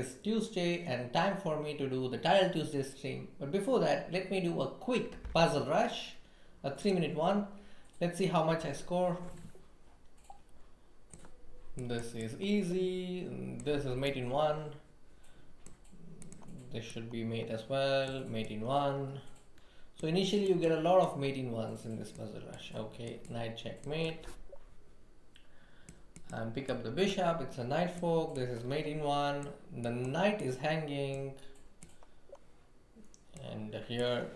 is Tuesday and time for me to do the Title Tuesday stream. But before that, let me do a quick puzzle rush, a 3-minute one. Let's see how much I score. This is easy. This is mate in 1. This should be mate as well, mate in 1. So initially you get a lot of mate in 1s in this puzzle rush. Okay, knight checkmate. And pick up the bishop, it's a knight fork, this is mate in 1, the knight is hanging, and here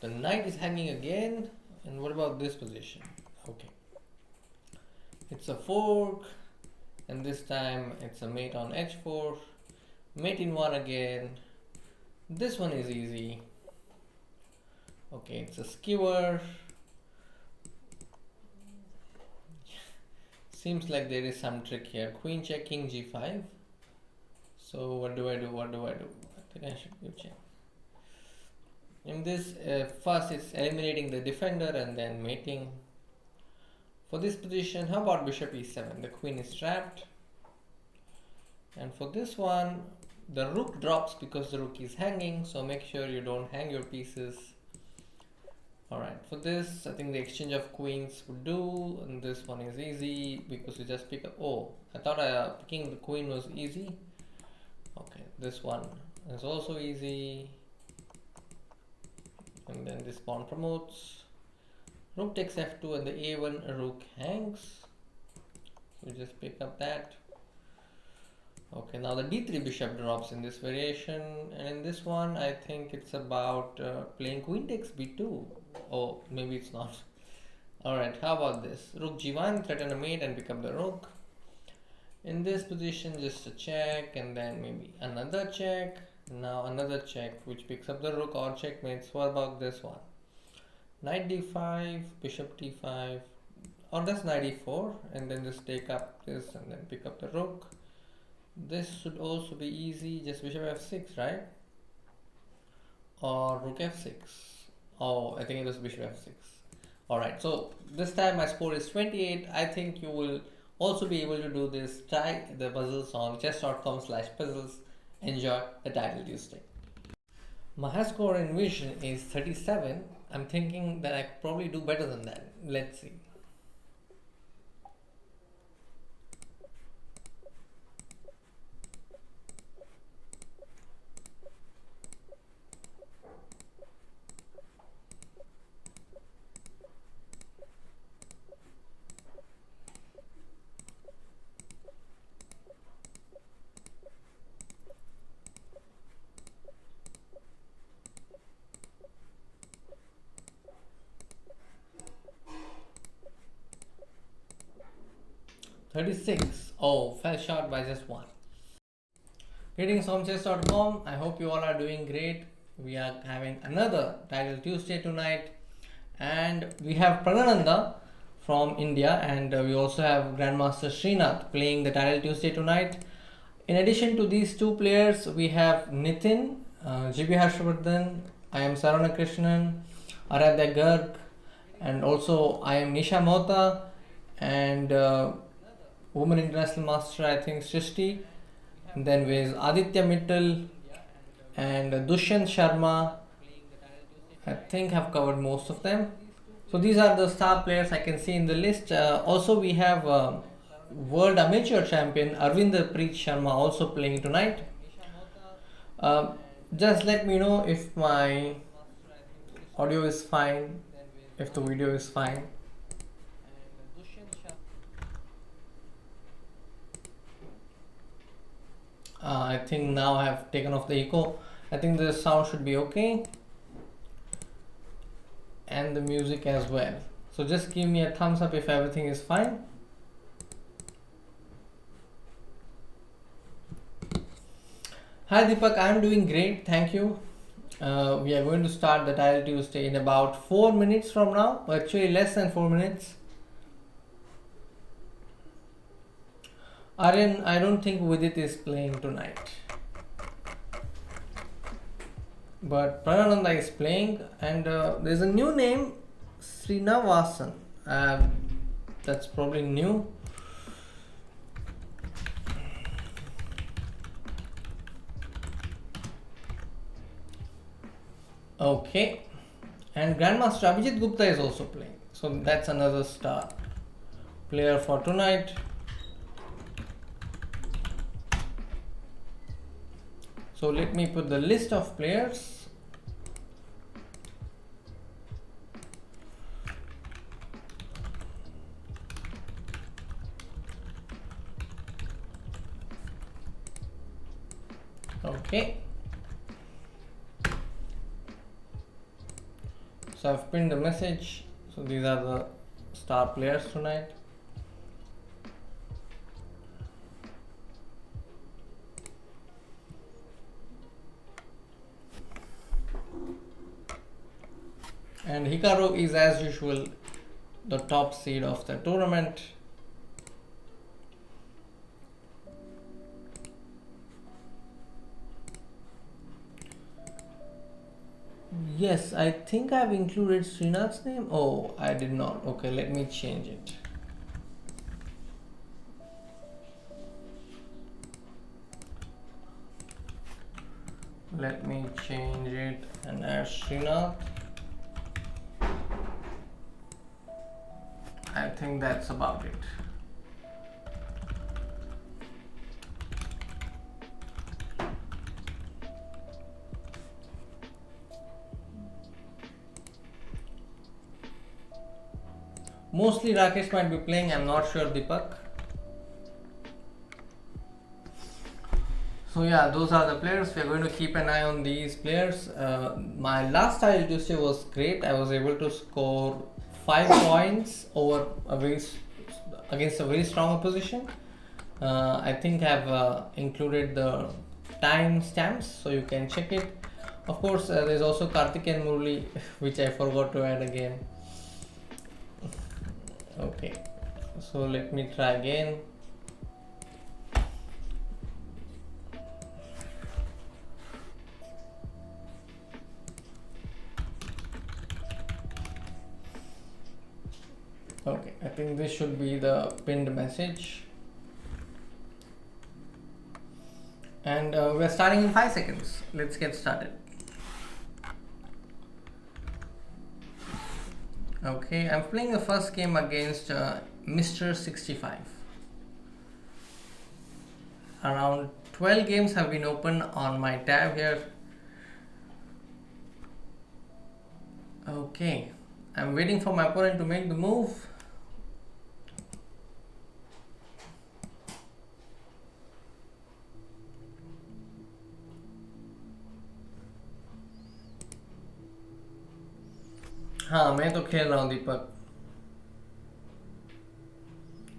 the knight is hanging again. And what about this position? Okay, it's a fork, and this time it's a mate on h4, mate in 1 again. This one is easy. Okay, it's a skewer. Seems like there is some trick here. Queen check, king g5. So what do I do? What do I do? I think I should give check. In this, first it's eliminating the defender and then mating. For this position, how about bishop e7? The queen is trapped. And for this one, the rook drops because the rook is hanging. So make sure you don't hang your pieces. Alright, for this, I think the exchange of queens would do, and this one is easy because you just pick up. Oh, I thought picking the queen was easy. Okay, this one is also easy. And then this pawn promotes. Rook takes f2 and the a1 rook hangs. So just pick up that. Okay, now the d3 bishop drops in this variation, and in this one I think it's about playing queen takes b2. Oh, maybe it's not. Alright, how about this? Rook g1, threaten a mate and pick up the rook. In this position, just a check and then maybe another check. Now another check which picks up the rook or checkmates. What about this one? Knight d5, bishop t5, or that's knight e4, and then just take up this and then pick up the rook. This should also be easy, just bishop f6, right? Or rook f6. Oh, I think it was bishop f6. Alright, so this time my score is 28. I think you will also be able to do this. Try the puzzles on chess.com/puzzles. Enjoy the Title Tuesday. My high score in Vision is 37. I'm thinking that I could probably do better than that. Let's see. Oh, fell short by just 1. Greetings from chess.com. I hope you all are doing great. We are having another Title Tuesday tonight, and we have Pragg from India, and we also have Grandmaster Srinath playing the Title Tuesday tonight. In addition to these two players, we have Nitin, GB Harshvardhan, I am Saravana Krishnan, Aradhya, and also I am Nisha Mohta, and Women International Master, I think Srishti. And then with Aditya Mittal and Dushyant Sharma. I think I've covered most of them. So these are the star players I can see in the list. Also we have World Amateur Champion Arvinder Sharma also playing tonight. Just let me know if my audio is fine, if the video is fine. I think now I have taken off the echo. I think the sound should be okay, and the music as well. So just give me a thumbs up if everything is fine. Hi Deepak, I am doing great, thank you. We are going to start the Title Tuesday in about 4 minutes from now, actually less than 4 minutes. Aryan, I don't think Vidit is playing tonight, but Pranananda is playing, and there's a new name, Srinath. That's probably new. Okay. And Grandmaster Abhijeet Gupta is also playing. So that's another star player for tonight. So let me put the list of players. Okay. So I've pinned the message. So these are the star players tonight. And Hikaru is as usual the top seed of the tournament. Yes, I think I've included Srinath's name. Oh, I did not. Okay, let me change it. Let me change it and add Srinath. I think that's about it. Mostly Rakesh might be playing, I'm not sure, Deepak. So yeah, those are the players. We are going to keep an eye on these players. My last Title Tuesday was great. I was able to score 5 points over against a very strong opposition. I think I've included the time stamps so you can check it. Of course, there's also Karthikeyan Murli, which I forgot to add again. Okay, so let me try again. Okay, I think this should be the pinned message. And we're starting in 5 seconds. Let's get started. Okay, I'm playing the first game against Mr. 65. Around 12 games have been opened on my tab here. Okay, I'm waiting for my opponent to make the move. हाँ, मैं तो खेल रहा हूँ दीपक,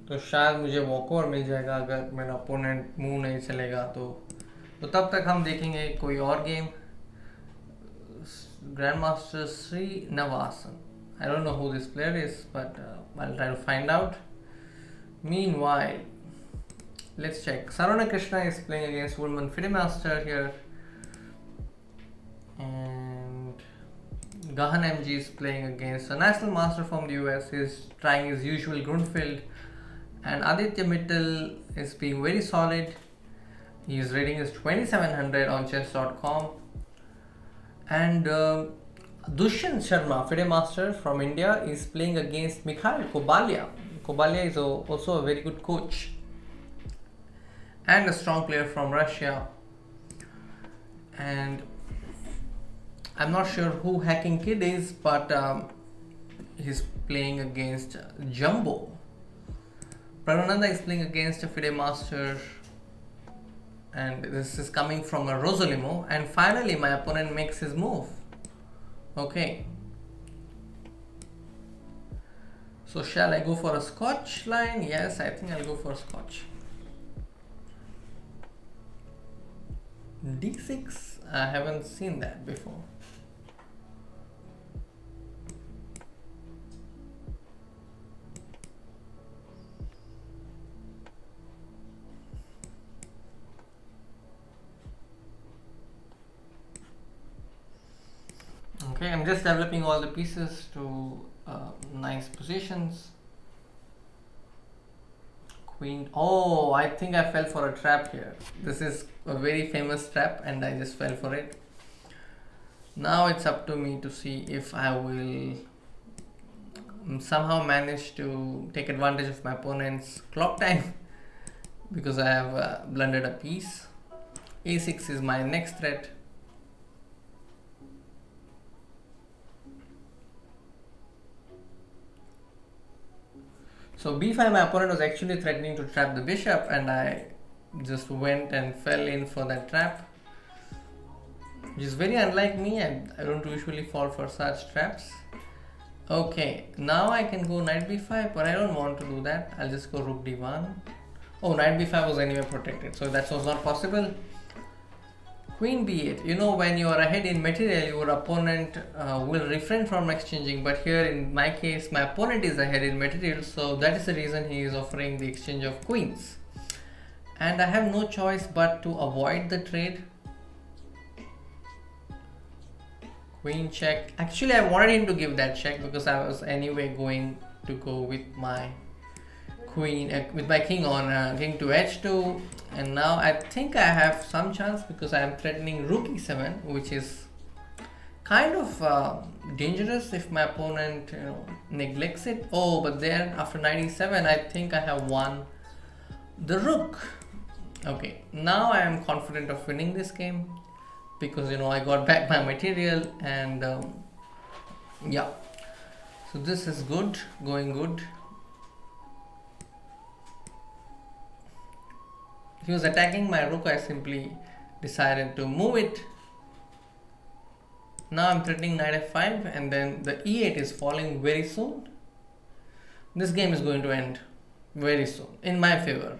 तो शायद मुझे walkover मिल जाएगा अगर मेरा अपोनेंट मूव नहीं चलेगा तो तब तक हम देखेंगे कोई और game. Grandmaster Srinath. I don't know who this player is, but I'll try to find out. Meanwhile, let's check. Saravana Krishna is playing against Woodman Fide Master here. And Gahan MG is playing against a national master from the US. He's trying his usual Grunfeld. And Aditya Mittal is being very solid. His rating is 2700 on chess.com. And Dushyant Sharma, Fide Master from India, is playing against Mikhail Kobalia. Kobalia is also a very good coach and a strong player from Russia. And I'm not sure who Hacking Kid is, but he's playing against Jumbo. Pragnananda is playing against a Fide Master, and this is coming from a Rosolimo. And finally my opponent makes his move. Okay, so shall I go for a Scotch line? Yes, I think I'll go for a Scotch. D6, I haven't seen that before. Okay, I'm just developing all the pieces to nice positions. Queen. Oh, I think I fell for a trap here. This is a very famous trap and I just fell for it. Now it's up to me to see if I will somehow manage to take advantage of my opponent's clock time because I have blundered a piece. A6 is my next threat. So b5, my opponent was actually threatening to trap the bishop, and I just went and fell in for that trap, which is very unlike me. I don't usually fall for such traps. Okay, now I can go knight b5, but I don't want to do that. I'll just go rook d1. Oh, knight b5 was anyway protected, so that was not possible. Queen b8. You know, when you are ahead in material, your opponent will refrain from exchanging, but here in my case, my opponent is ahead in material, so that is the reason he is offering the exchange of queens. And I have no choice but to avoid the trade. Queen check. Actually, I wanted him to give that check because I was anyway going to go with my queen, with my king on king to h2, and now I think I have some chance because I am threatening rook e7, which is kind of dangerous if my opponent neglects it. Oh, but then after knight e7, I think I have won the rook. Okay, now I am confident of winning this game because I got back my material, and yeah, so this is good, going good. He was attacking my rook. I simply decided to move it. Now I'm threatening knight f5, and then the e8 is falling very soon. This game is going to end very soon in my favor.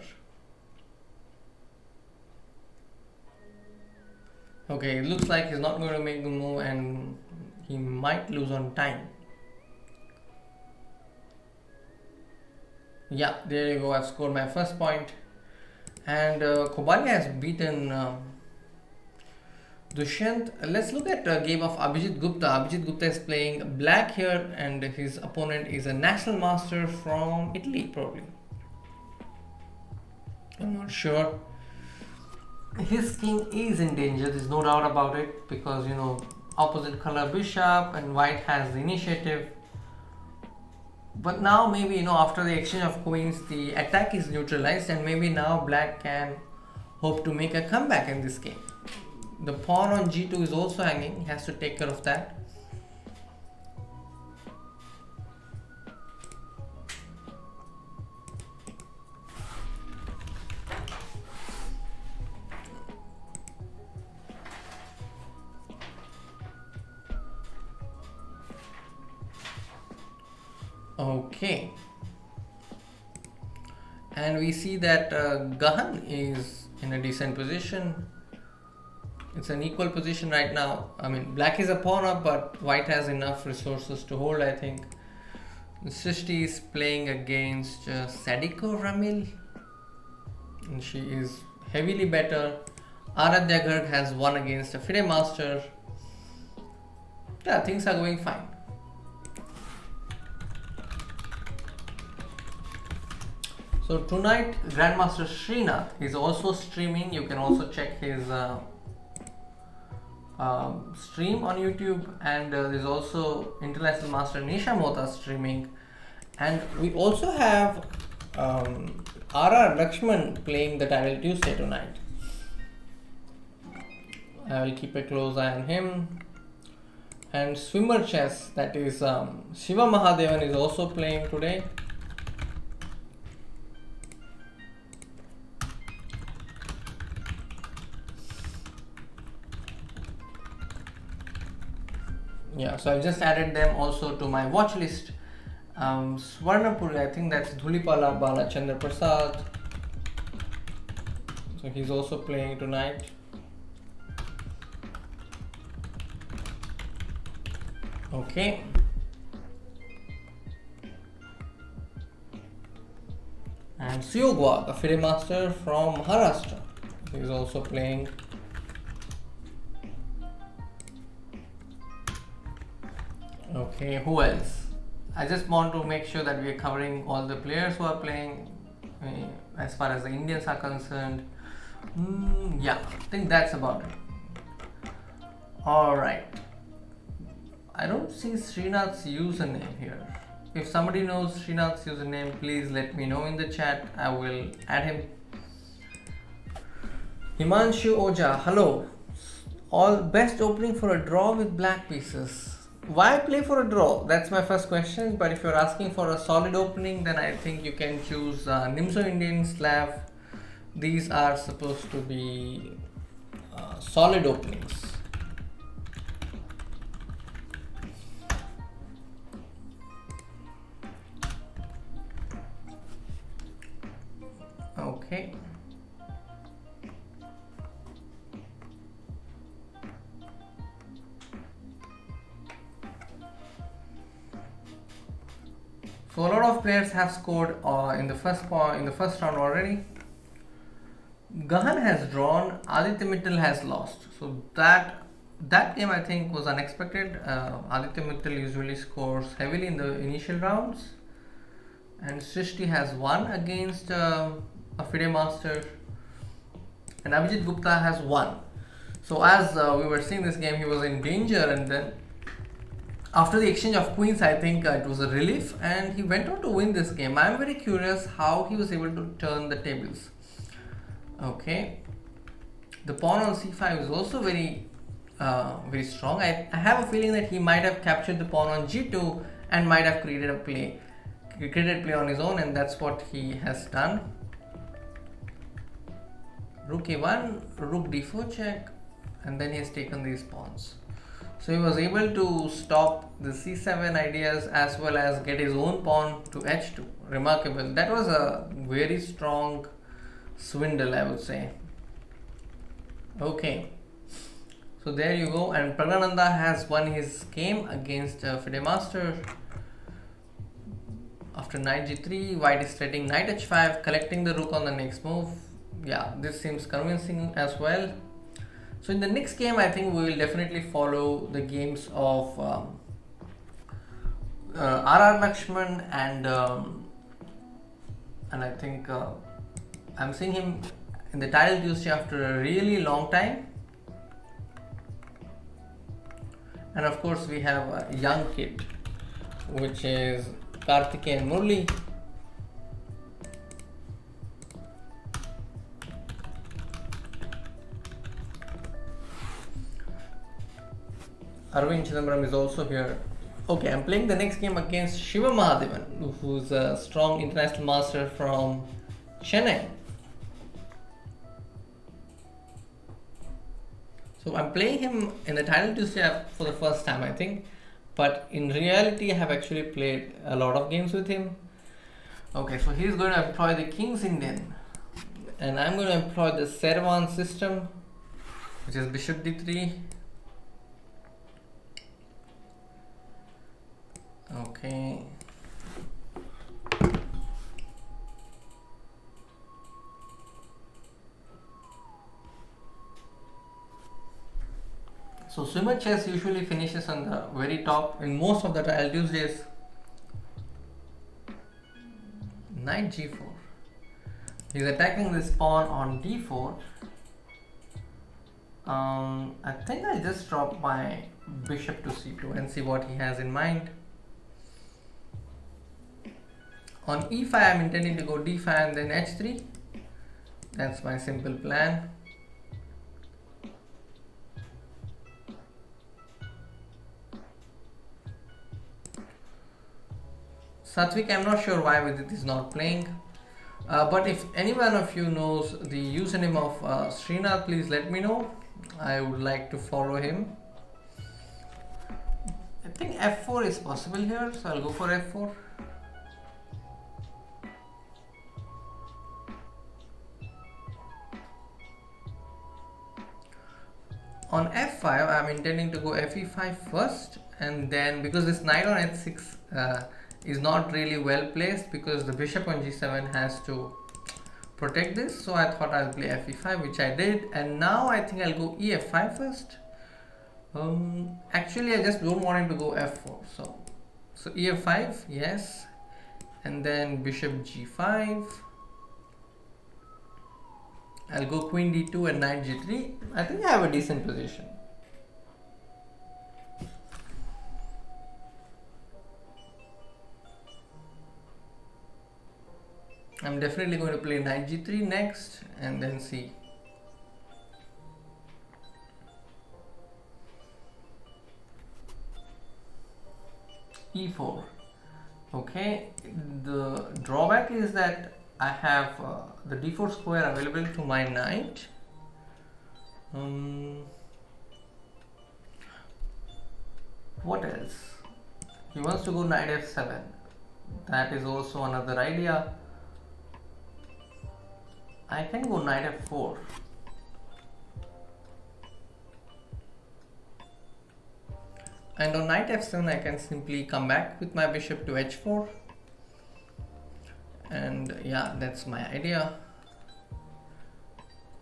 Okay, it looks like he's not going to make the move, and he might lose on time. Yeah, there you go. I've scored my first point. And Kobalia has beaten Dushyant. Let's look at a game of Abhijeet Gupta. Abhijeet Gupta is playing black here, and his opponent is a national master from Italy, probably. I'm not sure. His king is in danger, there's no doubt about it, because opposite color bishop and white has the initiative. But now maybe after the exchange of queens, the attack is neutralized, and maybe now black can hope to make a comeback in this game. The pawn on g2 is also hanging. He has to take care of that. Okay, and we see that Gahan is in a decent position. It's an equal position right now. I mean, black is a pawn up, but white has enough resources to hold, I think. Srishti is playing against Sadiko Ramil, and she is heavily better. Aradhya has won against a FIDE master. Yeah, things are going fine. So tonight, Grandmaster Srinath is also streaming. You can also check his stream on YouTube, and there's also International Master Nisha Mota streaming, and we also have R.R. Lakshman playing the Title Tuesday tonight. I will keep a close eye on him. And swimmer chess, that is Shiva Mahadevan, is also playing today. Yeah, so I've just added them also to my watch list. Swarnapuri, I think that's Dhulipala Balachandra Prasad. So he's also playing tonight. Okay. And Suyogwa, a FIDE master from Maharashtra, he's also playing. Okay, who else? I just want to make sure that we are covering all the players who are playing as far as the Indians are concerned. Yeah, I think that's about it. Alright, I don't see Srinath's username here. If somebody knows Srinath's username, please let me know in the chat. I will add him. Himanshu Oja, hello. All best opening for a draw with black pieces. Why play for a draw? That's my first question. But if you're asking for a solid opening, then I think you can choose Nimzo Indian Slav. These are supposed to be solid openings. Okay. So a lot of players have scored in the first round already. Gahan has drawn, Aditya Mittal has lost. So that game I think was unexpected. Aditya Mittal usually scores heavily in the initial rounds, and Srishti has won against a FIDE master, and Abhijeet Gupta has won. So as we were seeing this game, he was in danger, and then after the exchange of queens, I think it was a relief, and he went on to win this game. I am very curious how he was able to turn the tables. Okay, the pawn on c5 is also very strong. I have a feeling that he might have captured the pawn on g2 and might have created play on his own, and that's what he has done. Rook a1, rook d4 check, and then he has taken these pawns. So he was able to stop the c7 ideas as well as get his own pawn to h2. Remarkable. That was a very strong swindle, I would say. Okay, so there you go, and Pragnananda has won his game against FIDE master. After knight g3, white is threatening knight h5, collecting the rook on the next move. Yeah, this seems convincing as well. So in the next game, I think we will definitely follow the games of RR Lakshman, and I think I'm seeing him in the title Tuesday after a really long time. And of course we have a young kid, which is Karthikeyan Murli. Arvind Chidambaram is also here. Okay, I'm playing the next game against Shiva Mahadevan, who's a strong international master from Chennai. So I'm playing him in the title Tuesday for the first time, I think. But in reality, I have actually played a lot of games with him. Okay, so he's going to employ the King's Indian, and I'm going to employ the Saravana system, which is bishop d3. Okay. So swimmer chess usually finishes on the very top in most of the trial Tuesdays. Knight g4. He's attacking this pawn on d4. I think I'll just drop my bishop to c2 and see what he has in mind. On e5, I'm intending to go d5 and then h3. That's my simple plan. Satvik, I'm not sure why Vidit is not playing. But if any one of you knows the username of Srinath, please let me know. I would like to follow him. I think f4 is possible here, so I'll go for f4. On f5, I'm intending to go fe5 first, and then because this knight on h6 is not really well placed, because the bishop on g7 has to protect this, so I thought I'll play fe5, which I did, and now I think I'll go ef5 first. Actually I just don't want him to go f4, so ef5, yes, and then bishop g5. I'll go queen d2 and knight g3. I think I have a decent position. I'm definitely going to play knight g3 next and then see. e4. Okay, the drawback is that I have the d4 square available to my knight. What else? He wants to go knight f7. That is also another idea. I can go knight f4. And on knight f7 I can simply come back with my bishop to h4. And yeah, that's my idea.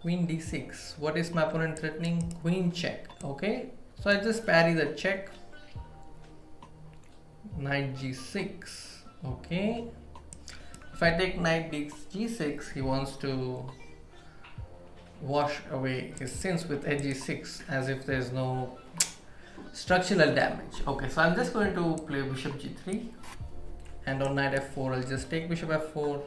Queen d6. What is my opponent threatening? Queen check. Okay, so I just parry the check. Knight g6. Okay, if I take knight g6, he wants to wash away his sins with edge g6 as if there is no structural damage. Okay, so I'm just going to play bishop g3, and on knight f4 I'll just take bishop f4.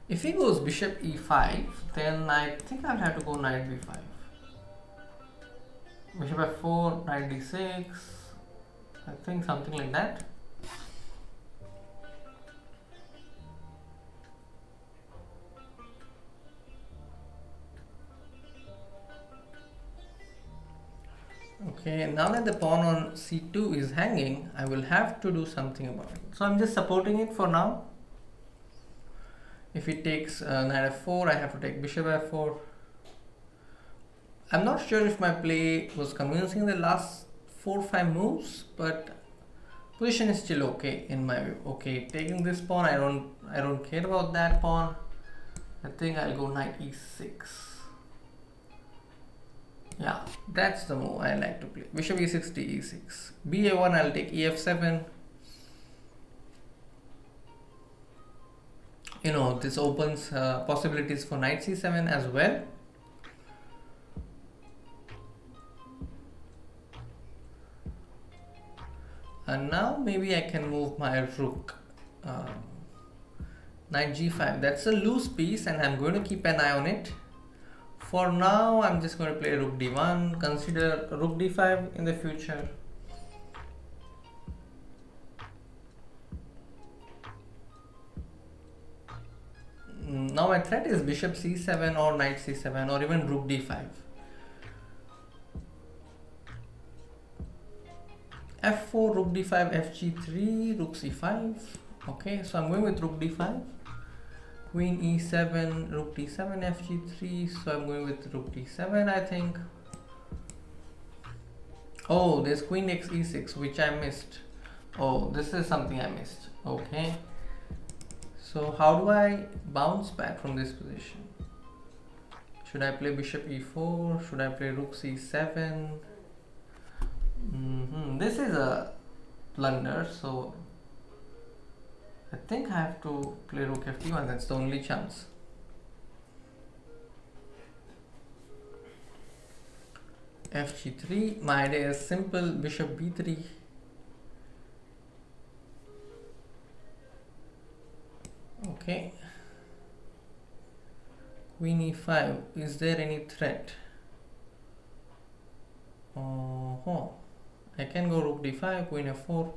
If he goes bishop e5, then I think I'll have to go knight b5. Bishop f4, knight d6, I think something like that. Okay, now that the pawn on c2 is hanging, I will have to do something about it. So I'm just supporting it for now. If he takes knight f4, I have to take bishop f4. I'm not sure if my play was convincing in the last 4-5 moves, but position is still okay in my view. Okay, taking this pawn, I don't care about that pawn. I think I'll go knight e6. Yeah, that's the move I like to play. Bishop e6 to e6. ba1, I'll take ef7. You know, this opens possibilities for knight c7 as well. And now maybe I can move my rook. Knight g5. That's a loose piece and I'm going to keep an eye on it. For now, I'm just going to play rook d1. Consider rook d5 in the future. Now my threat is bishop c7 or knight c7 or even rook d5. f4, rook d5, fg3, rook c5. Okay, so I'm going with rook d5. Queen e7, rook d7, fg3. So I'm going with rook d7, I think. Oh, there's queen x e6, which I missed. Oh, this is something I missed. Okay. So how do I bounce back from this position? Should I play bishop e4? Should I play rook c7? This is a blunder, so I think I have to play rook f1. That's the only chance. fg3. My idea is simple. Bishop b3. Okay. Queen e5. Is there any threat? I can go rook d5, queen f4.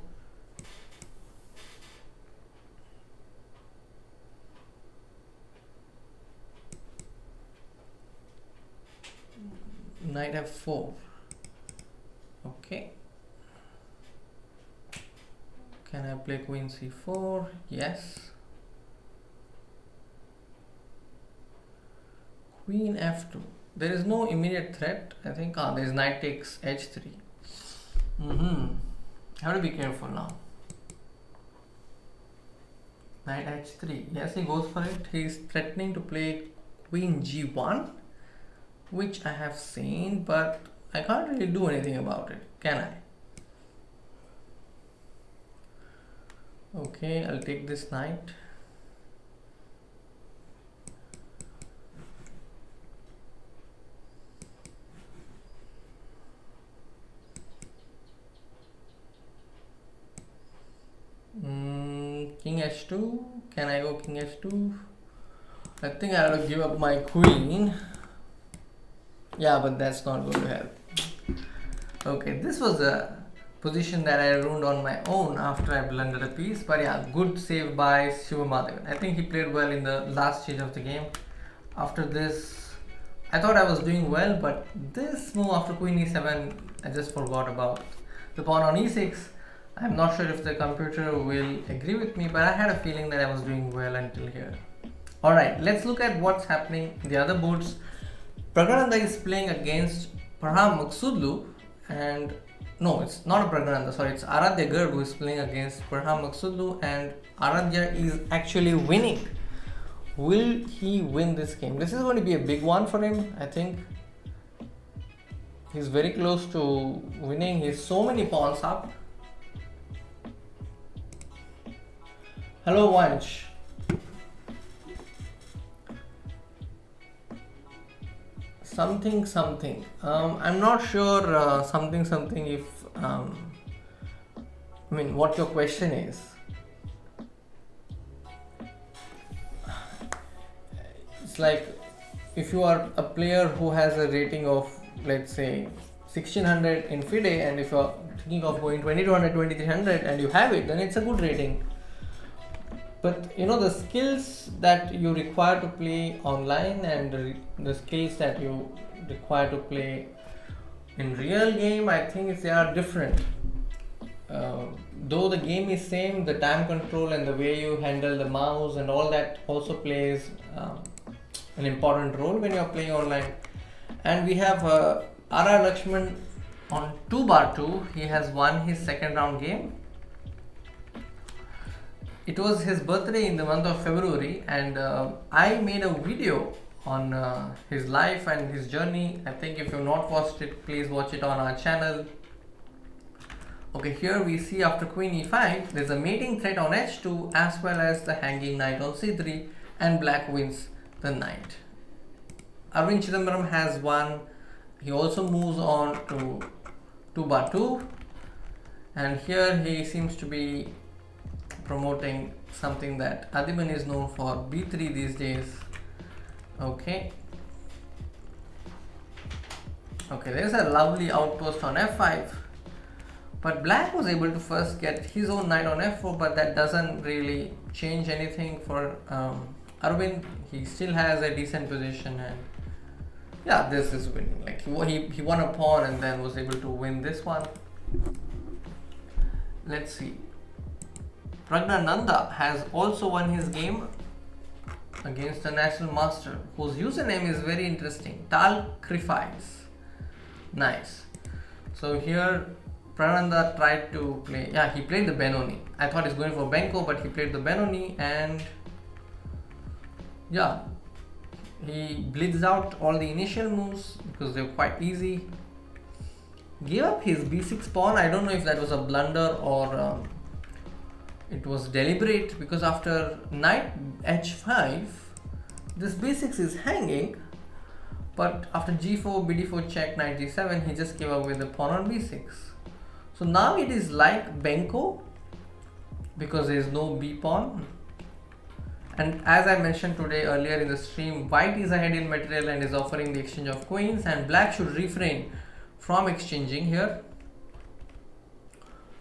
Knight f4. Okay. Can I play queen c4? Yes. Queen f2. There is no immediate threat. I think there is knight takes h3. Have to be careful now. Knight h3. Yes, he goes for it. He is threatening to play queen g1, which I have seen, but I can't really do anything about it, can I? Okay, I'll take this knight. king h2. Can I go king h2? I think I have to give up my queen. Yeah, but that's not going to help. Okay, this was a position that I ruined on my own after I blundered a piece. But yeah, good save by Shivamadhavan. I think he played well in the last stage of the game. After this, I thought I was doing well, but this move after queen e7, I just forgot about. The pawn on e6, I'm not sure if the computer will agree with me, but I had a feeling that I was doing well until here. Alright, let's look at what's happening in the other boards. Pragg is playing against Parham Maksudlu, and no, it's not a Pragg, sorry, it's Aradhya Garg who is playing against Parham Maksudlu, and Aradhya is actually winning. Will he win this game? This is going to be a big one for him, I think. He's very close to winning. He's so many pawns up. Hello, Vanch. Something. I'm not sure something if I mean what your question is. It's like if you are a player who has a rating of, let's say, 1600 in FIDE, and if you're thinking of going 2200, 2300 and you have it, then it's a good rating. But you know, the skills that you require to play online and the skills that you require to play in real game, I think they are different. Though the game is same, the time control and the way you handle the mouse and all that also plays an important role when you are playing online. And we have R.R. Lakshman on 2/2. He has won his second round game. It was his birthday in the month of February, and I made a video on his life and his journey. I think if you've not watched it, please watch it on our channel. Okay, here we see after queen e5, there's a mating threat on h2 as well as the hanging knight on c3, and black wins the knight. Arvind Chidambaram has won. He also moves on to 2/2, and here he seems to be promoting something that Adiman is known for, b3 these days. Okay, there's a lovely outpost on f5, but black was able to first get his own knight on f4, but that doesn't really change anything for Arvind. He still has a decent position, and yeah, this is winning. Like he won a pawn and then was able to win this one. Let's see. Pragg has also won his game against the national master, whose username is very interesting, Talcrifies. Nice. So here Pragg tried to play, yeah, he played the Benoni. I thought he's going for Benko, but he played the Benoni, and yeah, he blitzed out all the initial moves because they're quite easy. Gave up his b6 pawn. I don't know if that was a blunder or it was deliberate, because after knight h5, this b6 is hanging, but after g4, bd4 check, knight g7, he just gave up with the pawn on b6. So now it is like Benko because there is no b pawn. And as I mentioned today earlier in the stream, white is ahead in material and is offering the exchange of queens, and black should refrain from exchanging here.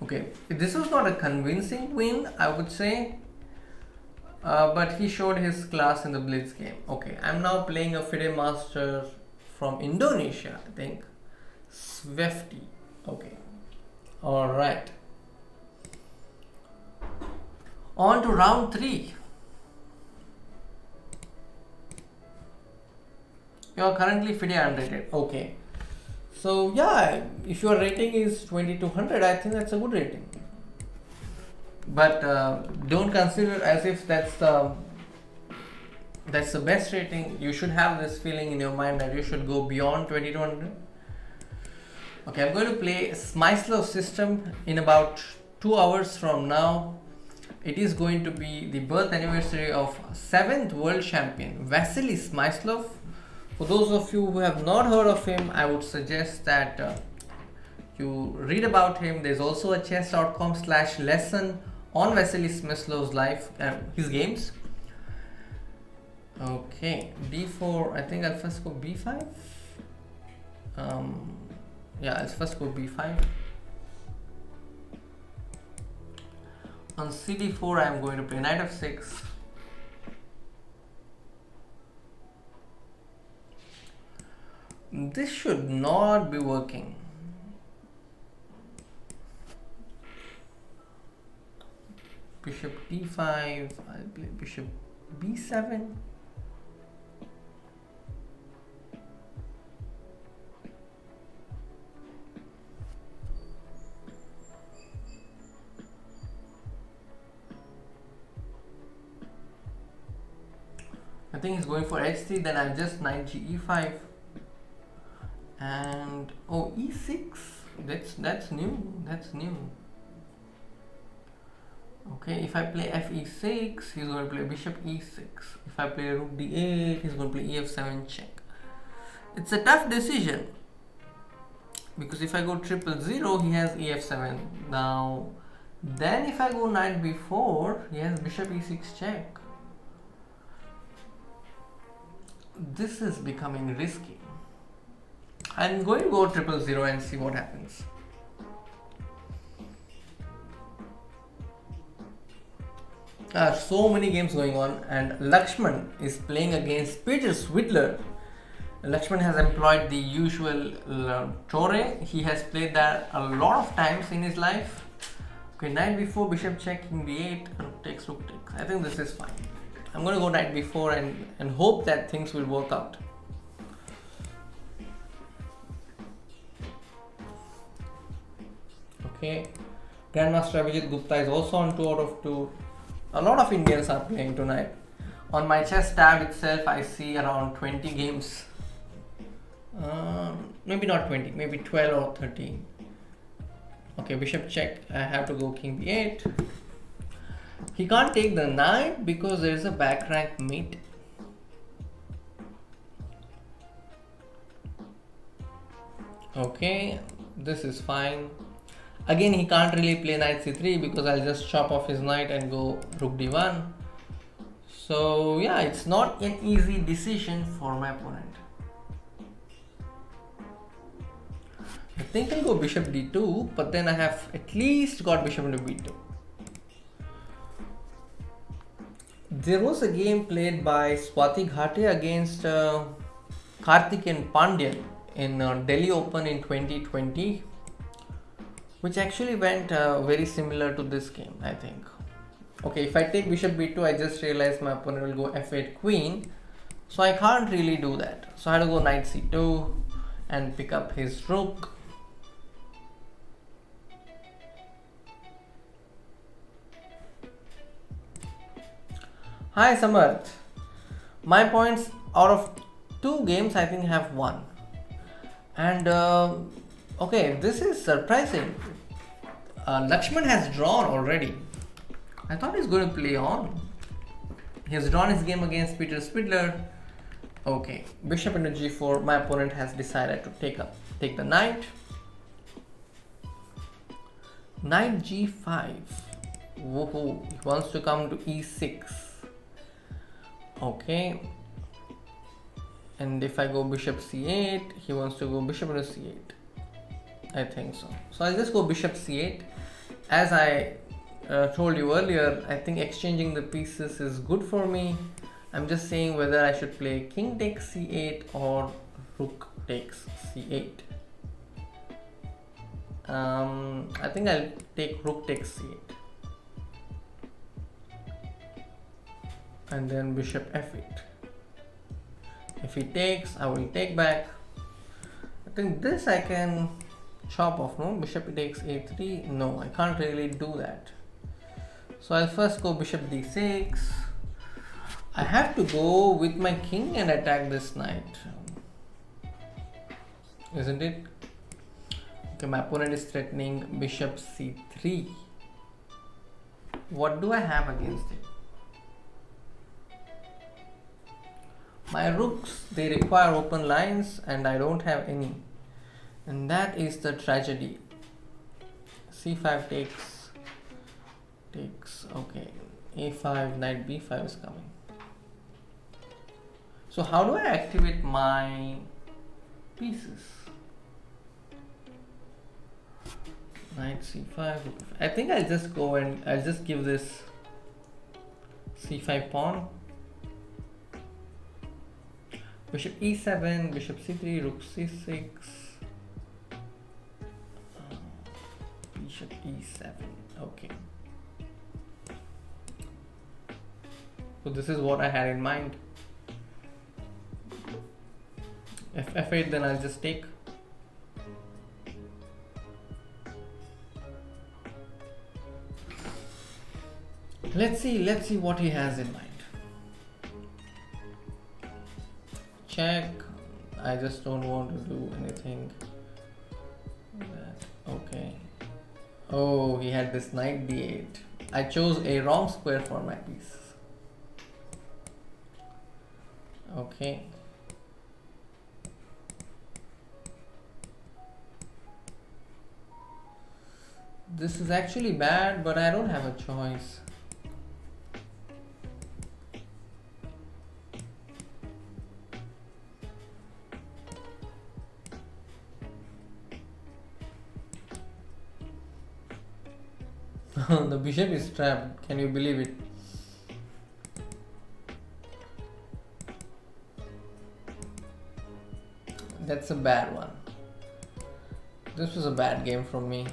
Okay, this was not a convincing win, I would say, but he showed his class in the blitz game. Okay, I'm now playing a FIDE master from Indonesia, I think, Swifty. Okay, all right. On to round 3. You are currently FIDE unrated. Okay. So yeah, if your rating is 2200, I think that's a good rating. But don't consider as if that's the best rating. You should have this feeling in your mind that you should go beyond 2200. Okay, I'm going to play Smyslov system in about 2 hours from now. It is going to be the birth anniversary of 7th world champion Vasily Smyslov. For those of you who have not heard of him, I would suggest that you read about him. There's also a chess.com/lesson on Vasily Smyslow's life, his games. Okay, d4. I think I'll first go b5. Yeah, I'll first go b5. On cd4, I'm going to play knight f6. This should not be working. Bishop d5. I'll play bishop b7. I think he's going for h3, then I'll just knight ge5. And oh, e6. That's new. That's new. Okay, if I play fe6, he's going to play bishop e6. If I play rook d8, he's going to play ef7 check. It's a tough decision because if I go 000, he has ef7. Now, then if I go knight b4, he has bishop e6 check. This is becoming risky. I'm going to go 000 and see what happens. So many games going on, and Lakshman is playing against Peter Swidler. Lakshman has employed the usual Tore. He has played that a lot of times in his life. Okay, knight b4, bishop check, king b8, rook takes, rook takes. I think this is fine. I'm going to go knight b4 and hope that things will work out. Okay, Grandmaster Abhijeet Gupta is also on 2 out of 2. A lot of Indians are playing tonight. On my chess tab itself, I see around 20 games. Maybe not 20, maybe 12 or 13. Okay, bishop check. I have to go king b8. He can't take the knight because there is a back rank mate. Okay, this is fine. Again, he can't really play knight c3 because I'll just chop off his knight and go rook d1. So yeah, it's not an easy decision for my opponent. I think I'll go bishop d2, but then I have at least got bishop into b2. There was a game played by Swati Ghate against Karthikeyan Pandyan in Delhi Open in 2020, which actually went very similar to this game, I think. Okay, if I take bishop b2, I just realized my opponent will go f8 queen, so I can't really do that. So I had to go knight c2 and pick up his rook. Hi Samarth. My points out of 2 games I think have 1. And okay, this is surprising. Lakshman has drawn already. I thought he's going to play on. He has drawn his game against Peter Swidler. Okay, bishop into g4. My opponent has decided to take the knight. Knight g5. Woohoo! He wants to come to e6. Okay. And if I go bishop c8, he wants to go bishop into c8. I think so. So I'll just go bishop c8. As I told you earlier, I think exchanging the pieces is good for me. I'm just saying whether I should play king takes c8 or rook takes c8. I think I'll take rook takes c8. And then bishop f8. If he takes, I will take back. I think this I can chop off, no? Bishop takes a3. No, I can't really do that. So I'll first go bishop d6. I have to go with my king and attack this knight, isn't it? Okay, my opponent is threatening bishop c3. What do I have against it? My rooks, they require open lines and I don't have any. And that is the tragedy. c5 takes, takes. Okay, a5, knight b5 is coming. So how do I activate my pieces? Knight c5. I think I'll just go and I'll just give this c5 pawn. Bishop e7, bishop c3, rook c6, bishop e7. Okay. So this is what I had in mind. If f8, then I'll just take. Let's see what he has in mind. Check. I just don't want to do anything. Okay. Oh, he had this knight d8. I chose a wrong square for my piece. Okay. This is actually bad, but I don't have a choice. The bishop is trapped. Can you believe it? That's a bad one. This was a bad game from me.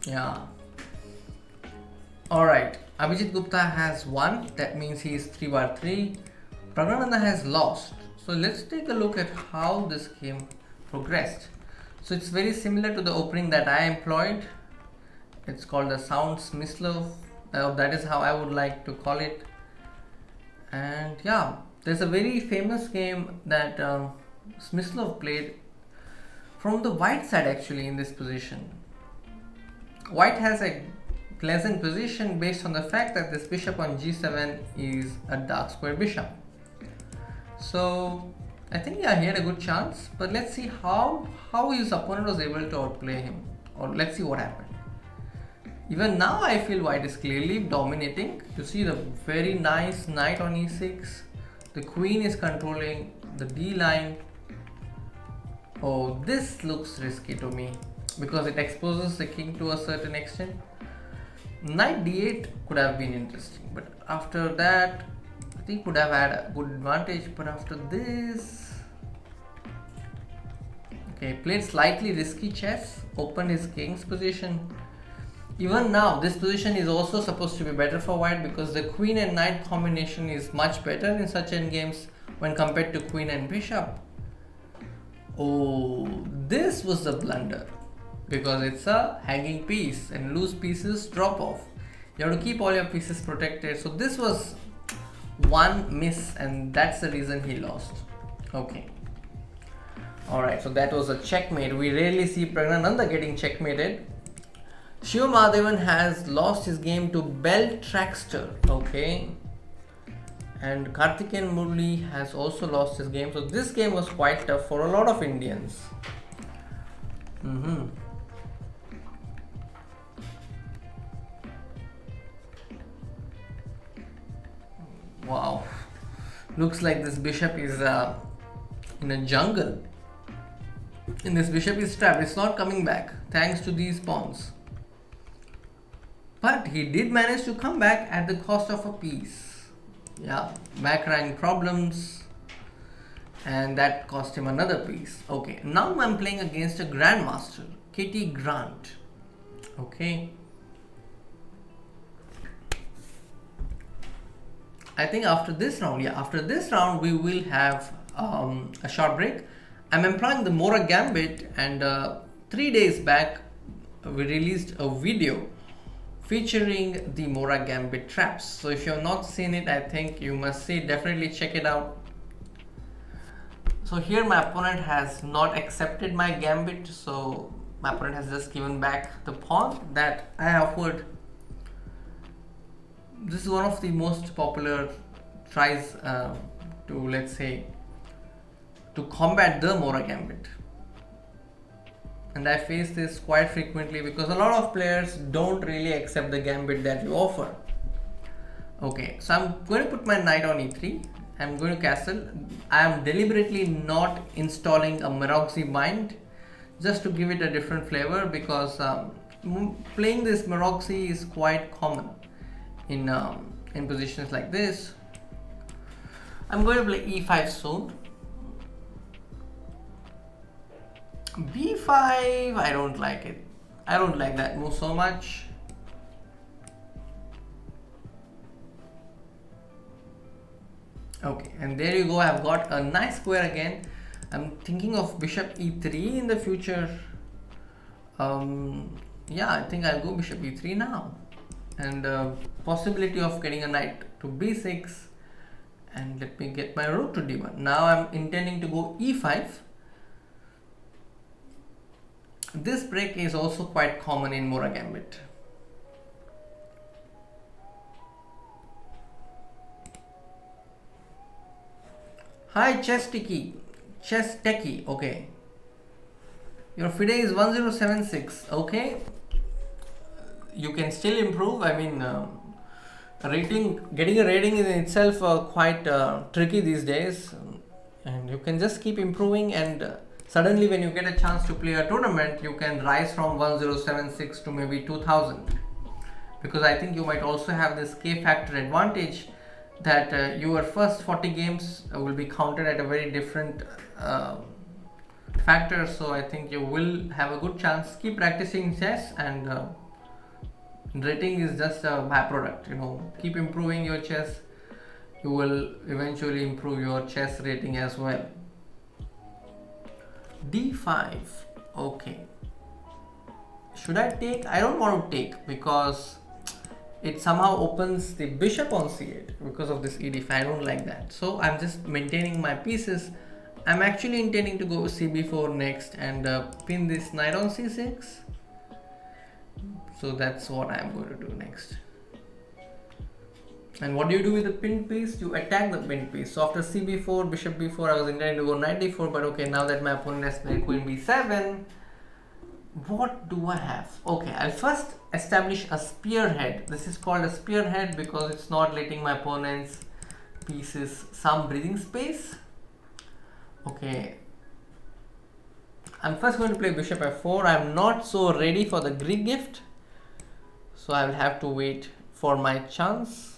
Yeah. Alright. Abhijeet Gupta has won. That means he is 3/3. Pragg has lost. So let's take a look at how this game progressed. So it's very similar to the opening that I employed. It's called the Sound Smyslov. That is how I would like to call it. And yeah, there's a very famous game that Smyslov played from the white side actually in this position. White has a pleasant position based on the fact that this bishop on g7 is a dark square bishop. So I think yeah, he had a good chance, but let's see how his opponent was able to outplay him, or let's see what happened. Even now I feel white is clearly dominating. You see the very nice knight on e6. The queen is controlling the d line. Oh, this looks risky to me because it exposes the king to a certain extent. Knight d8 could have been interesting, but after that I think could have had a good advantage. But after this, okay, played slightly risky chess, opened his king's position. Even now this position is also supposed to be better for white because the queen and knight combination is much better in such endgames when compared to queen and bishop. Oh, this was a blunder because it's a hanging piece and loose pieces drop off. You have to keep all your pieces protected. So this was one miss and that's the reason he lost. Okay. Alright, so that was a checkmate. We rarely see Pragg getting checkmated. Shiva Mahadevan has lost his game to Bell Trackster. Okay. And Karthikeyan Murli has also lost his game. So this game was quite tough for a lot of Indians. Wow. Looks like this bishop is in a jungle. And this bishop is trapped. It's not coming back thanks to these pawns. But he did manage to come back at the cost of a piece. Yeah, back rank problems. And that cost him another piece. Okay, now I'm playing against a grandmaster, Katie Grant. Okay. I think after this round, we will have a short break. I'm employing the Mora Gambit, and 3 days back we released a video featuring the Mora Gambit traps. So if you have not seen it, I think you must see it. Definitely check it out. So here my opponent has not accepted my gambit, so my opponent has just given back the pawn that I offered. This is one of the most popular tries to, let's say, to combat the Mora Gambit. and I face this quite frequently because a lot of players don't really accept the gambit that you offer. Okay, so I'm going to put my knight on e3. I'm going to castle. I am deliberately not installing a Maroczy bind just to give it a different flavor, because playing this Maroczy is quite common in positions like this. I'm going to play e5 soon. b5, I don't like it. I don't like that move so much. Okay, and there you go. I've got a nice square again. I'm thinking of bishop e3 in the future. Yeah, I think I'll go bishop e3 now, and possibility of getting a knight to b6, and let me get my rook to d1. Now I'm intending to go e5. This break is also quite common in Mora Gambit. Hi Chess Techie, okay. Your FIDE is 1076, okay. You can still improve. I mean, getting a rating is in itself quite tricky these days, and you can just keep improving, and suddenly when you get a chance to play a tournament, you can rise from 1076 to maybe 2000, because I think you might also have this K factor advantage, that your first 40 games will be counted at a very different factor. So I think you will have a good chance. Keep practicing chess, and rating is just a byproduct, you know. Keep improving your chess, you will eventually improve your chess rating as well. d5, okay. Should I take? I don't want to take, because it somehow opens the bishop on c8 because of this e5. I don't like that, so I'm just maintaining my pieces. I'm actually intending to go cb4 next and pin this knight on c6. So that's what I'm going to do next. And what do you do with the pinned piece? You attack the pinned piece. So after cb4, bishop b4, I was intending to go knight d4, but okay, now that my opponent has played queen b7, what do I have? Okay, I'll first establish a spearhead. This is called a spearhead because it's not letting my opponent's pieces some breathing space. Okay, I'm first going to play bishop f4. I'm not so ready for the Greek gift, so I will have to wait for my chance.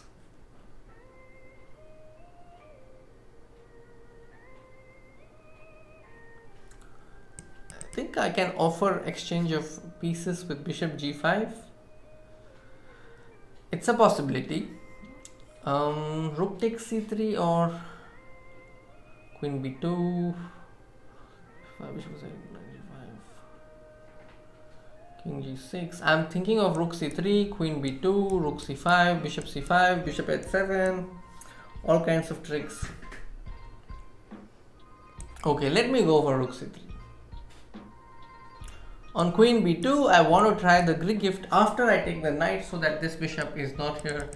I think I can offer exchange of pieces with bishop g5. It's a possibility. Rook takes c3 or queen b2. King g6. I'm thinking of rook c3, queen b2, rook c5, bishop c5, bishop h7, all kinds of tricks. Okay, let me go for rook c3. On queen b2, I want to try the Greek gift after I take the knight, so that this bishop is not here.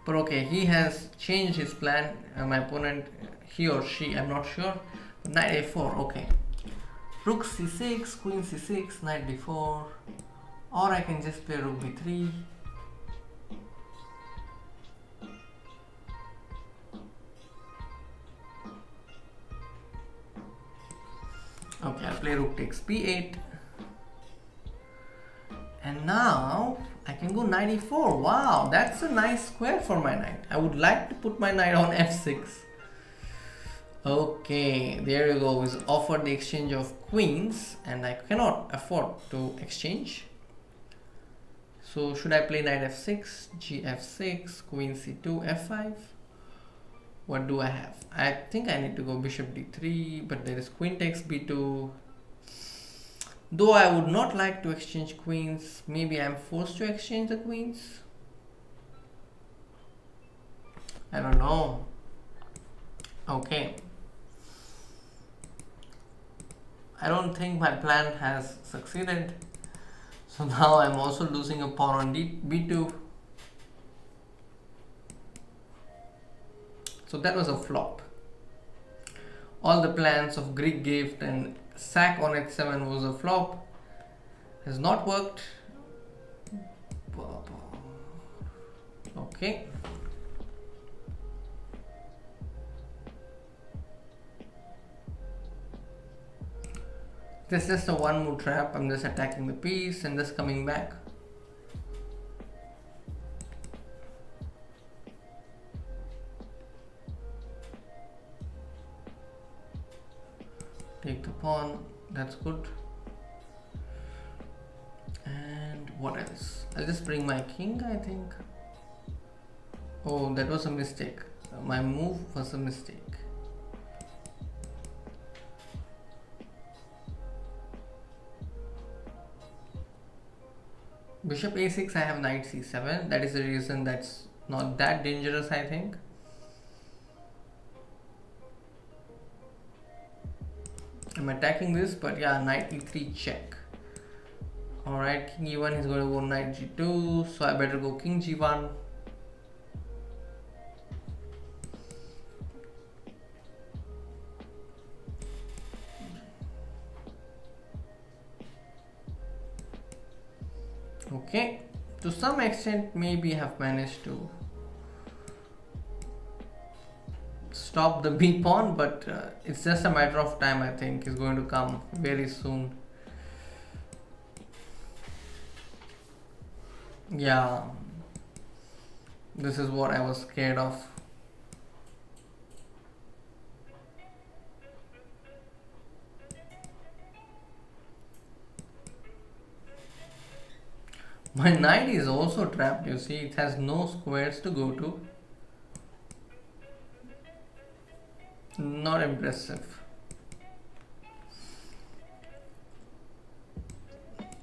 But okay, he has changed his plan. My opponent, he or she, I'm not sure. Knight a4, okay. Rook c6, queen c6, knight d4, or I can just play rook b3. Okay, I'll play rook takes b8. And now I can go knight e4. Wow, that's a nice square for my knight. I would like to put my knight on f6. Okay, there you go. Is offered the exchange of queens, and I cannot afford to exchange. So should I play knight f6, gf6, queen c2, f5? What do I have? I think I need to go bishop d3, but there is queen takes b2. Though I would not like to exchange queens, maybe I'm forced to exchange the queens. I don't know. Okay. I don't think my plan has succeeded. So now I'm also losing a pawn on b2. So that was a flop. All the plans of Greek gift and sack on h7 was a flop, has not worked. Okay. This is just a one move trap. I'm just attacking the piece and just coming back. Take the pawn. That's good. And what else? I'll just bring my king, I think. Oh, that was a mistake. My move was a mistake. Bishop a6, I have knight c7. That is the reason that's not that dangerous, I think. I'm attacking this, but yeah, knight e3 check. Alright, king e1 is going to go knight g2, so I better go king g1. Okay, to some extent maybe have managed to stop the b pawn, but it's just a matter of time. I think is going to come very soon. Yeah, this is what I was scared of. My knight is also trapped, you see, it has no squares to go to. Not impressive.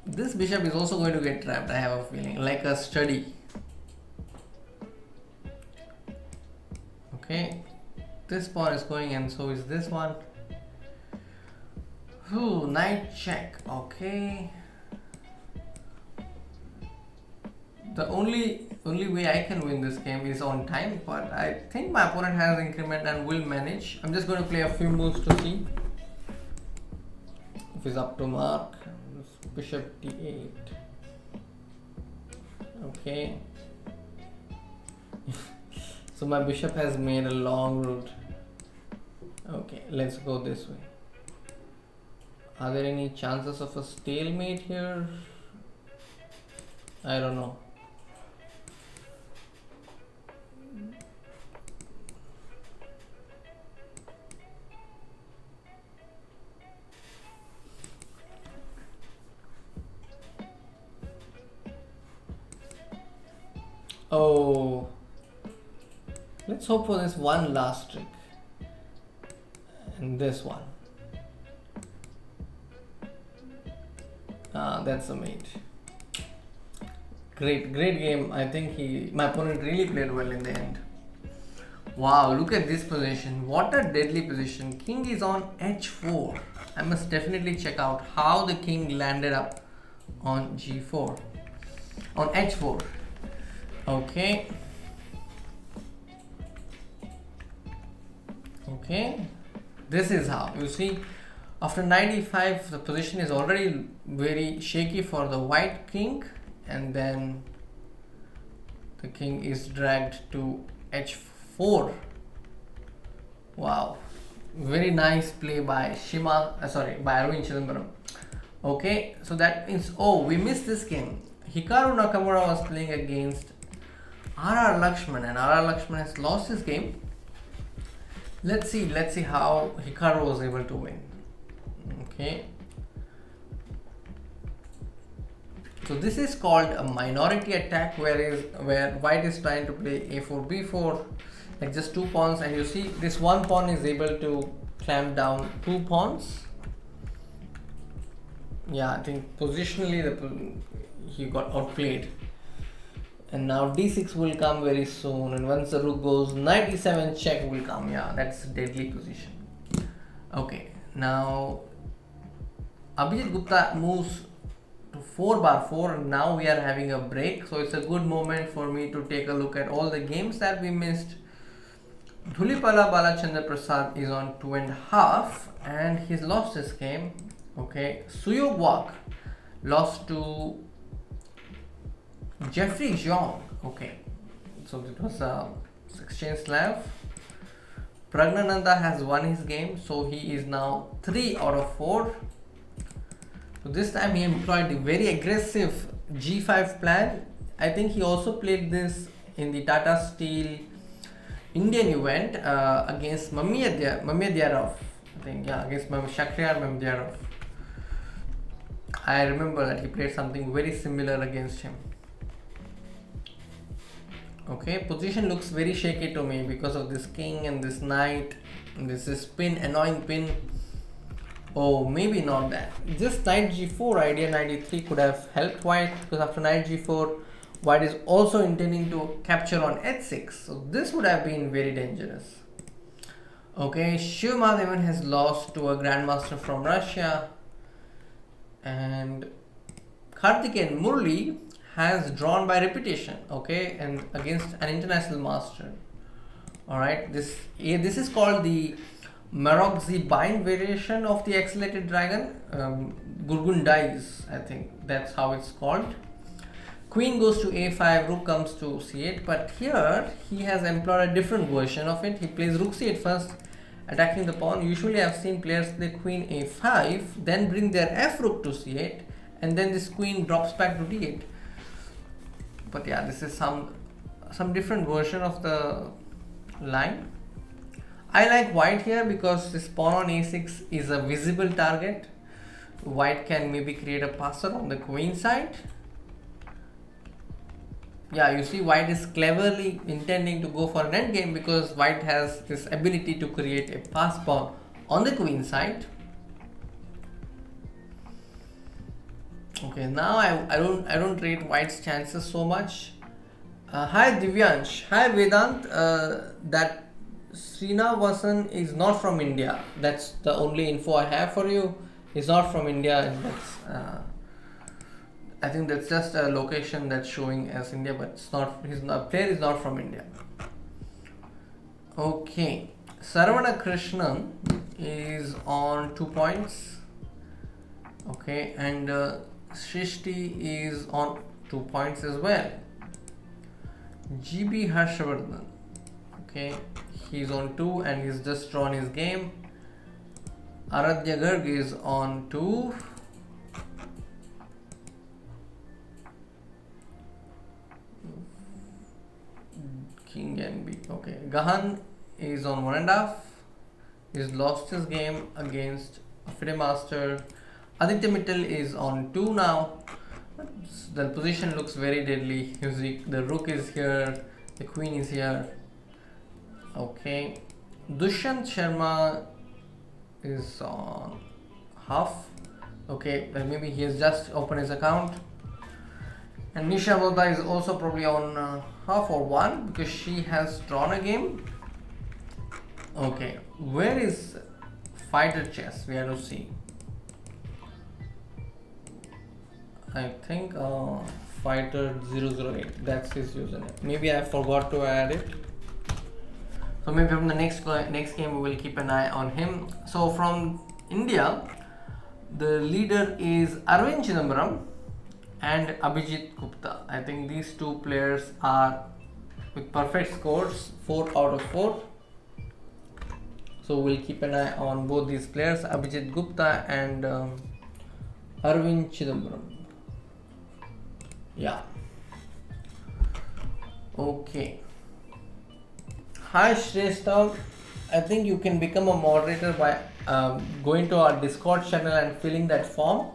This bishop is also going to get trapped, I have a feeling, like a study. Okay, this pawn is going and so is this one. Ooh, knight check, okay. The only way I can win this game is on time, but I think my opponent has increment and will manage. I'm just going to play a few moves to see if he's up to mark. Bishop d8. Okay. So my bishop has made a long route. Okay, let's go this way. Are there any chances of a stalemate here? I don't know. Oh, let's hope for this one last trick and this one. That's a mate. Great game. I think my opponent really played well in the end. Wow, look at this position. What a deadly position. King is on h4. I must definitely check out how the king landed up on g4, on h4. Okay. Okay. This is how. You see, after knight e5, the position is already very shaky for the white king, and then the king is dragged to h4. Wow. Very nice play by Arvind. Okay, so that means, oh, we missed this game. Hikaru Nakamura was playing against R.R. Lakshman, and R.R. Lakshman has lost his game. Let's see how Hikaru was able to win. Okay. So this is called a minority attack, where white is trying to play a4, b4, like just two pawns, and you see this one pawn is able to clamp down two pawns. Yeah, I think positionally he got outplayed. And now d6 will come very soon, and once the rook goes, knight e7 check will come. Yeah, that's a deadly position. Okay, now Abhijeet Gupta moves to 4/4, and now we are having a break, so it's a good moment for me to take a look at all the games that we missed. Dhulipala Balachandra Prasad is on 2.5 and he's lost his game. Okay, Suyog Wak lost to Jeffrey Jong. Okay, so it was a exchange slab. Pragnananda has won his game, so he is now 3 out of 4. So this time he employed a very aggressive G5 plan. I think he also played this in the Tata Steel Indian event against Mamediyarov. I think, yeah, against Shakhriyar Mamediyarov. I remember that he played something very similar against him. Okay, position looks very shaky to me because of this king and this knight and this pin, annoying pin. Oh, maybe not that. Just knight g4 idea 93 could have helped white, because after knight g4 white is also intending to capture on h6, so this would have been very dangerous. Okay, Shiv Mahadevan has lost to a grandmaster from Russia, and Karthikeyan Murli has drawn by repetition, okay, and against an international master. Alright, this is called the Marokzi bind variation of the accelerated dragon. Gurgun dies, I think that's how it's called. Queen goes to a5, rook comes to c8, but here he has employed a different version of it. He plays rook c8 first, attacking the pawn. Usually I've seen players play queen a5, then bring their f rook to c8, and then this queen drops back to d8. But yeah, this is some different version of the line. I like white here because this pawn on a6 is a visible target. White can maybe create a passer on the queen side. Yeah, you see white is cleverly intending to go for an endgame because white has this ability to create a pass pawn on the queen side. Okay, now I don't rate white's chances so much. Hi Divyansh, hi Vedant. That Srinath is not from India. That's the only info I have for you. He's not from India, and that's I think that's just a location that's showing as India, but it's not. Player is not from India. Okay, Saravana Krishna is on 2 points. Okay, and Srishti is on 2 points as well. GB Harshvardhan, okay, he's on 2 and he's just drawn his game. Aradhya Garg is on 2. King and B. Okay, Gahan is on 1.5. He's lost his game against a FIDE master. Aditya Mittal is on 2 now. The position looks very deadly. The rook is here, the queen is here. Okay, Dushyant Sharma is on half. Okay, well, maybe he has just opened his account. And Nisha is also probably on half or 1 because she has drawn a game. Okay, where is fighter chess? We have to see. I think fighter 008, that's his username. Maybe I forgot to add it. So maybe from the next game we will keep an eye on him. So from India, the leader is Arvind Chidambaram and Abhijeet Gupta. I think these two players are with perfect scores, 4 out of 4. So we'll keep an eye on both these players, Abhijeet Gupta and Arvind Chidambaram. Yeah. Okay. Hi Shrestha. I think you can become a moderator by going to our Discord channel and filling that form.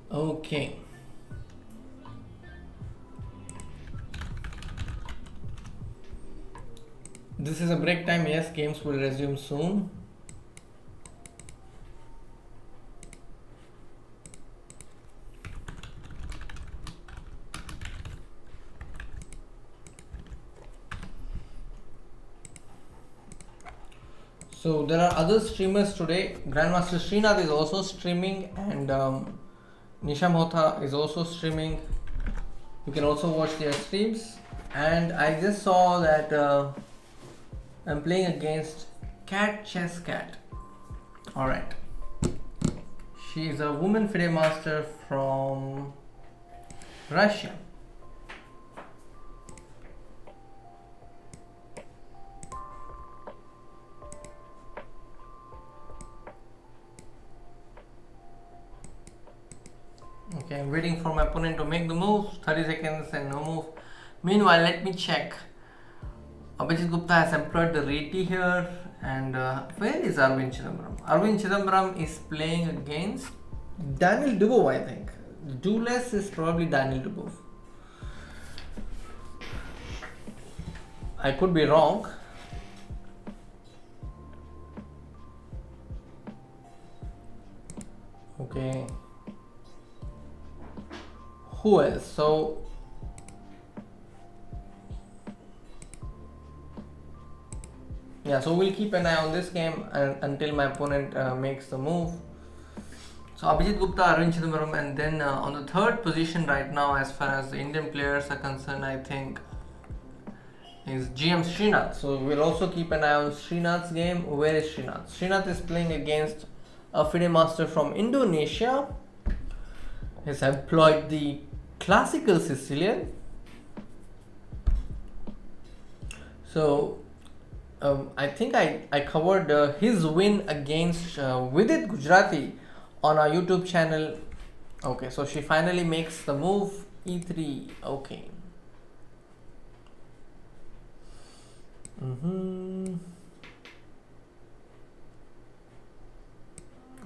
Okay. This is a break time. Yes, games will resume soon. So there are other streamers today. Grandmaster Srinath is also streaming, and Nisha Mohta is also streaming. You can also watch their streams. And I just saw that I'm playing against Cat Chess Cat. Alright. She is a woman FIDE master from Russia. Okay, I'm waiting for my opponent to make the move. 30 seconds and no move. Meanwhile, let me check. Abhijeet Gupta has employed the Reti here. And where is Arvind Chidambaram? Arvind Chidambaram is playing against Daniel Dubov, I think. Dueless is probably Daniel Dubov. I could be wrong. Okay. Who else? So yeah, so we'll keep an eye on this game until my opponent makes the move. So Abhijeet Gupta, Arvind Chidambaram, and then on the third position right now, as far as the Indian players are concerned, I think is GM Srinath. So we'll also keep an eye on Srinath's game. Where is Srinath? Srinath is playing against a FIDE master from Indonesia. He's employed the classical Sicilian. So I think I covered his win against Vidit Gujarati on our YouTube channel. Okay, so she finally makes the move e3. Okay.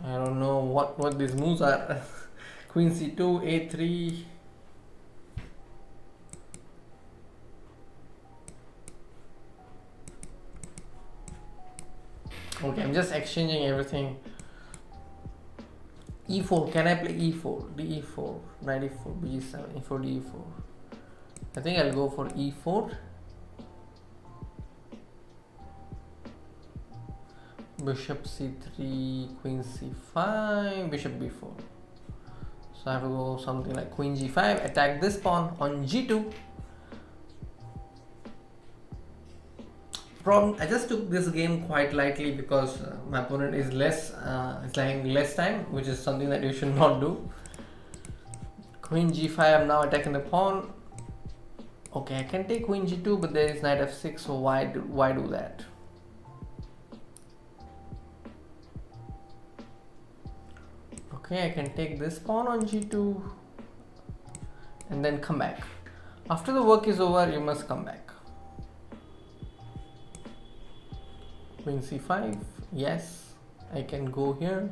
I don't know what these moves are. Queen c2, a3. Okay, I'm just exchanging everything. e4, can I play e4? d4, knight e4, b7, e4, d4. I think I'll go for e4. Bishop c3, queen c5, bishop b4. So I have to go something like queen g5, attack this pawn on g2. Problem, I just took this game quite lightly because my opponent is having less time, which is something that you should not do. Queen g5, I'm now attacking the pawn. Okay, I can take queen g2, but there is knight f6, so why do that? Okay, I can take this pawn on g2 and then come back. After the work is over, you must come back. Queen c5, yes, I can go here,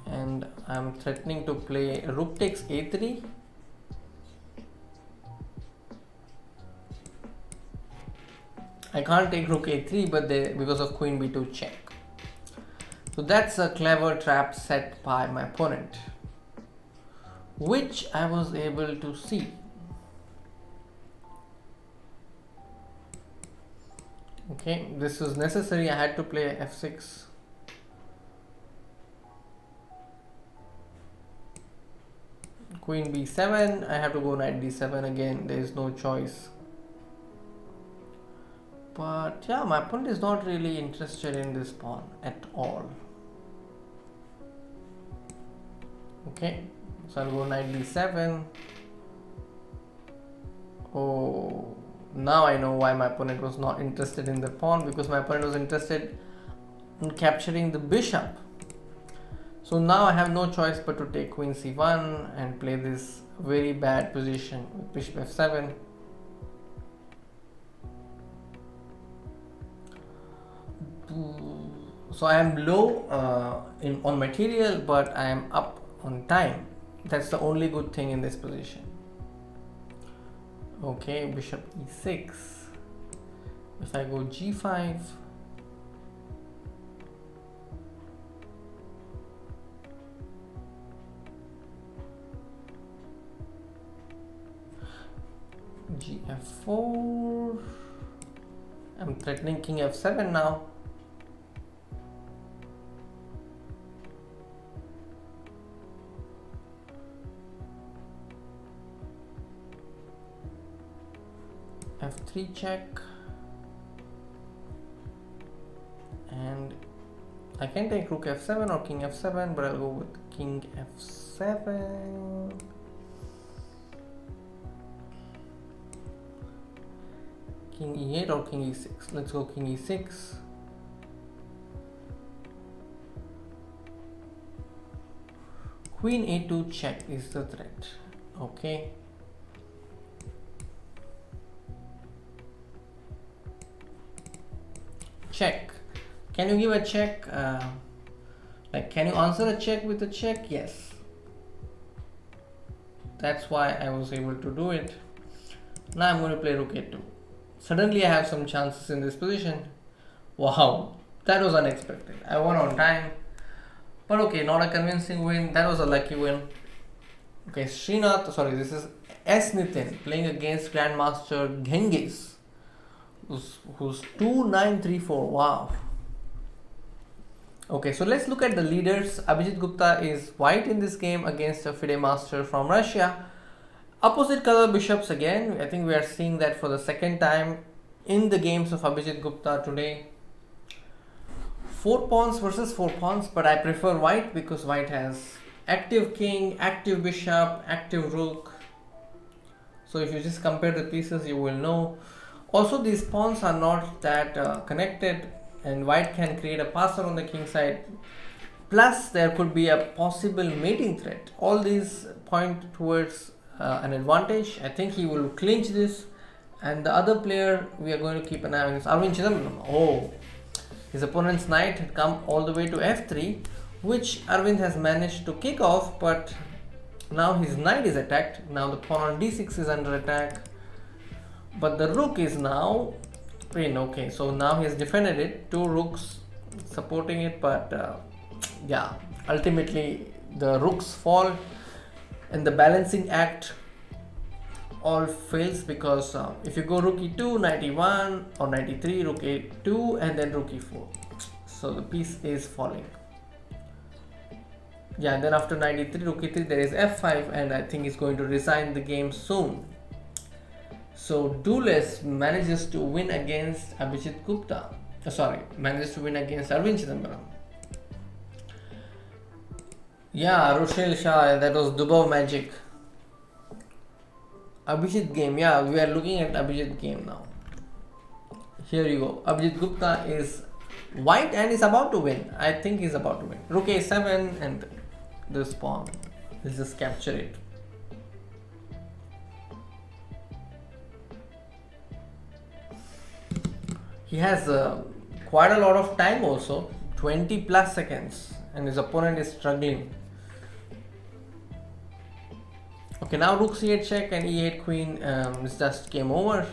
and I'm threatening to play rook takes a3. I can't take rook a3, but because of queen b2 check. So that's a clever trap set by my opponent, which I was able to see. Okay, this was necessary. I had to play f6. Queen b7. I have to go knight d7 again. There is no choice. But yeah, my opponent is not really interested in this pawn at all. Okay, so I'll go knight d7. Oh, now I know why my opponent was not interested in the pawn, because my opponent was interested in capturing the bishop. So now I have no choice but to take queen c1 and play this very bad position with bishop f7. So I am low on material, but I am up on time. That's the only good thing in this position. Okay, bishop e6. If I go g5, gf4, I'm threatening king f7 now. f3 check, and I can take rook f7 or king f7, but I'll go with king f7. King e8 or king e6. Let's go king e6. Queen a2 check is the threat. Okay. Check. Can you give a check? Like, can you answer a check with a check? Yes. That's why I was able to do it. Now I'm going to play rook a2. Suddenly I have some chances in this position. Wow, that was unexpected. I won on time. But okay, not a convincing win. That was a lucky win. Okay, Srinath, sorry, this is S. Nitin playing against Grandmaster Genghis, who's 2934. Wow. Okay, so let's look at the leaders. Abhijeet Gupta is white in this game against a FIDE master from Russia. Opposite color bishops again. I think we are seeing that for the second time in the games of Abhijeet Gupta today. 4 pawns versus 4 pawns, but I prefer white because white has active king, active bishop, active rook. So if you just compare the pieces, you will know. Also, these pawns are not that connected, and white can create a passer on the king side. Plus, there could be a possible mating threat. All these point towards an advantage. I think he will clinch this, and the other player we are going to keep an eye on is Arvind. Oh, his opponent's knight had come all the way to f3, which Arvind has managed to kick off, but now his knight is attacked. Now the pawn on d6 is under attack, but the rook is now pinned. Okay, so now he has defended it, 2 rooks supporting it, but yeah, ultimately the rooks fall, and the balancing act all fails because if you go rook e2, knight e1, or knight e3, rook a2, and then rook e4, so the piece is falling. Yeah, and then after knight e3, rook e3, there is f5, and I think he's going to resign the game soon. So Duelist manages to win against Abhijeet Gupta. Manages to win against Arvind Chidambaram. Yeah, Rochelle Shah, that was Dubov magic. Abhijeet game, yeah, we are looking at Abhijeet game now. Here you go. Abhijeet Gupta is white and is about to win. I think he's about to win. Rook a7 and this pawn. Let's just capture it. He has quite a lot of time also, 20 plus seconds, and his opponent is struggling. Okay, now rook c8 check and e8 queen is just game over.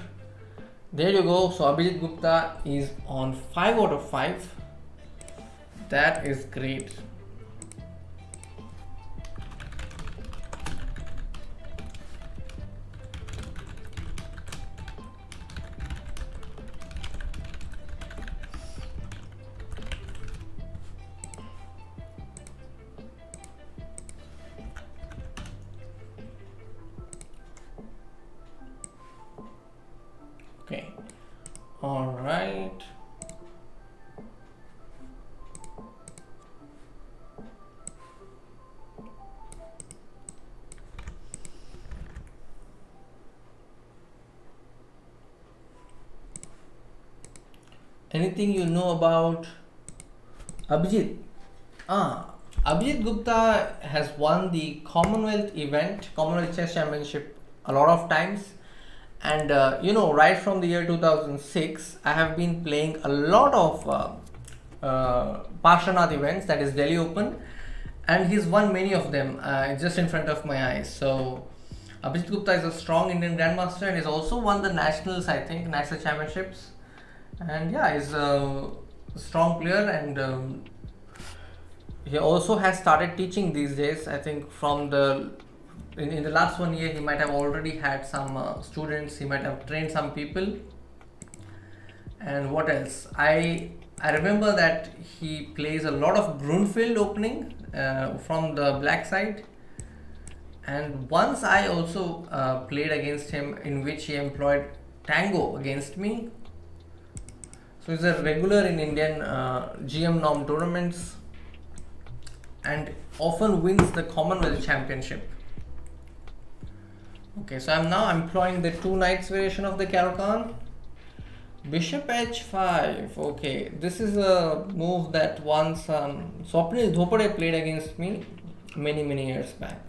There you go. So Abhijeet Gupta is on 5 out of 5. That is great. Okay, all right. Anything you know about Abhijeet? Abhijeet Gupta has won the Commonwealth event, Commonwealth Chess Championship, a lot of times. And you know, right from the year 2006, I have been playing a lot of Parshanath events, that is Delhi Open, and he's won many of them just in front of my eyes. So Abhijeet Gupta is a strong Indian Grandmaster and he's also won the nationals, I think, national championships. And yeah, he's a strong player, and he also has started teaching these days. I think from in the last 1 year, he might have already had some students, he might have trained some people. And what else? I remember that he plays a lot of Grunfeld opening from the black side. And once I also played against him, in which he employed Tango against me. So he's a regular in Indian GM norm tournaments and often wins the Commonwealth Championship. Okay, so I'm now employing the two knights variation of the Karthikeyan. Bishop h5. Okay, this is a move that once Swapnil Dhopade played against me many years back.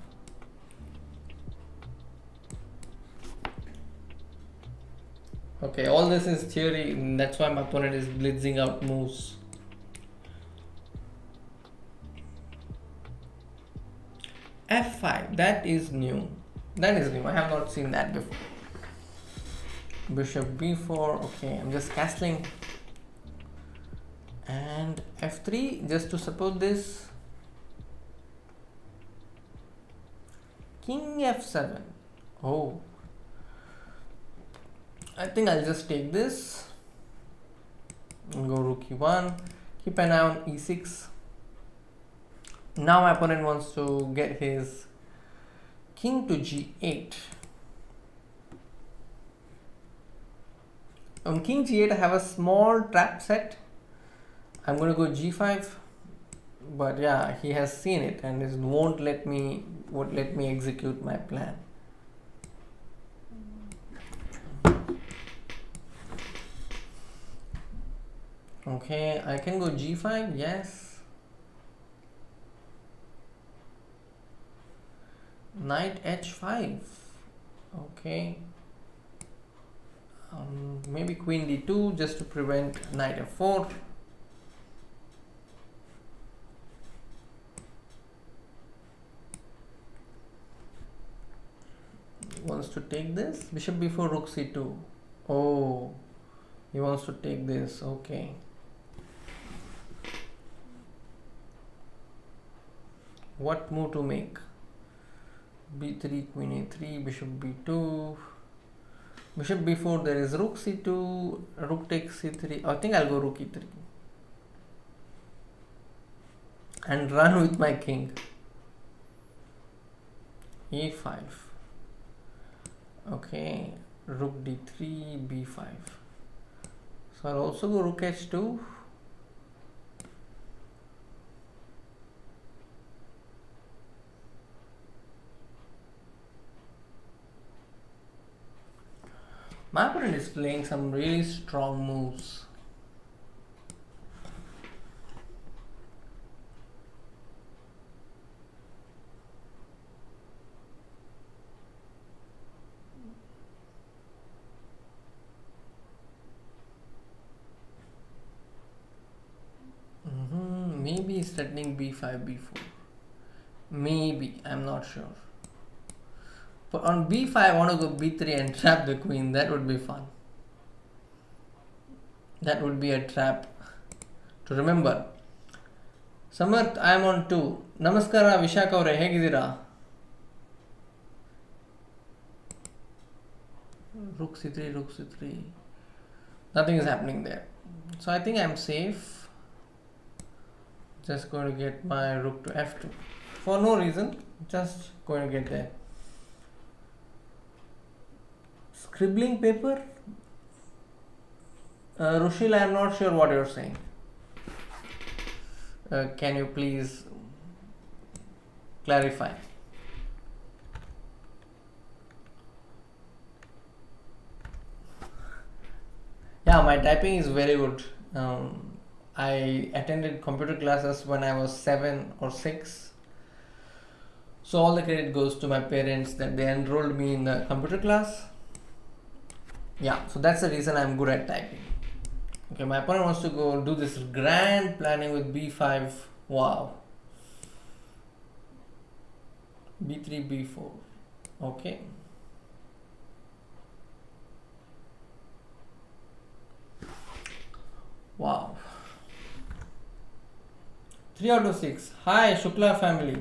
Okay, all this is theory, that's why my opponent is blitzing out moves. F5, that is new. That is new, I have not seen that before. Bishop b4, okay, I'm just castling. And f3, just to support this. King f7, oh. I think I'll just take this and go rook e1, keep an eye on e6. Now my opponent wants to get his king to g8. On king g8 I have a small trap set. I'm going to go g5, but yeah, he has seen it and it won't let me execute my plan. Okay, I can go g5, yes. Knight h5, okay. Maybe queen d2 just to prevent knight f4. Wants to take this, bishop b4, rook c2. Oh, he wants to take this, okay. What move to make? b3, queen a3, bishop b2, bishop b4, there is rook c2, rook takes c3. I think I'll go rook e3 and run with my king. e5, okay, rook d3, b5. So I'll also go rook h2. My opponent is playing some really strong moves. Maybe he's threatening b5, b4. Maybe, I'm not sure. But on b5, I want to go b3 and trap the queen. That would be fun. That would be a trap to remember. Samarth, I am on 2. Namaskara, Vishaka avare, hegidira? Rook c3, rook c3. Nothing is happening there. So I think I'm safe. Just going to get my rook to f2. For no reason, just going to get there. Scribbling paper? Rushil, I am not sure what you're saying. Can you please clarify? Yeah, my typing is very good. I attended computer classes when I was 7 or 6. So all the credit goes to my parents that they enrolled me in the computer class. Yeah, so that's the reason I'm good at typing. Okay, my opponent wants to go do this grand planning with b5. Wow. b3, b4. Okay. Wow. 3 out of 6. Hi, Shukla family.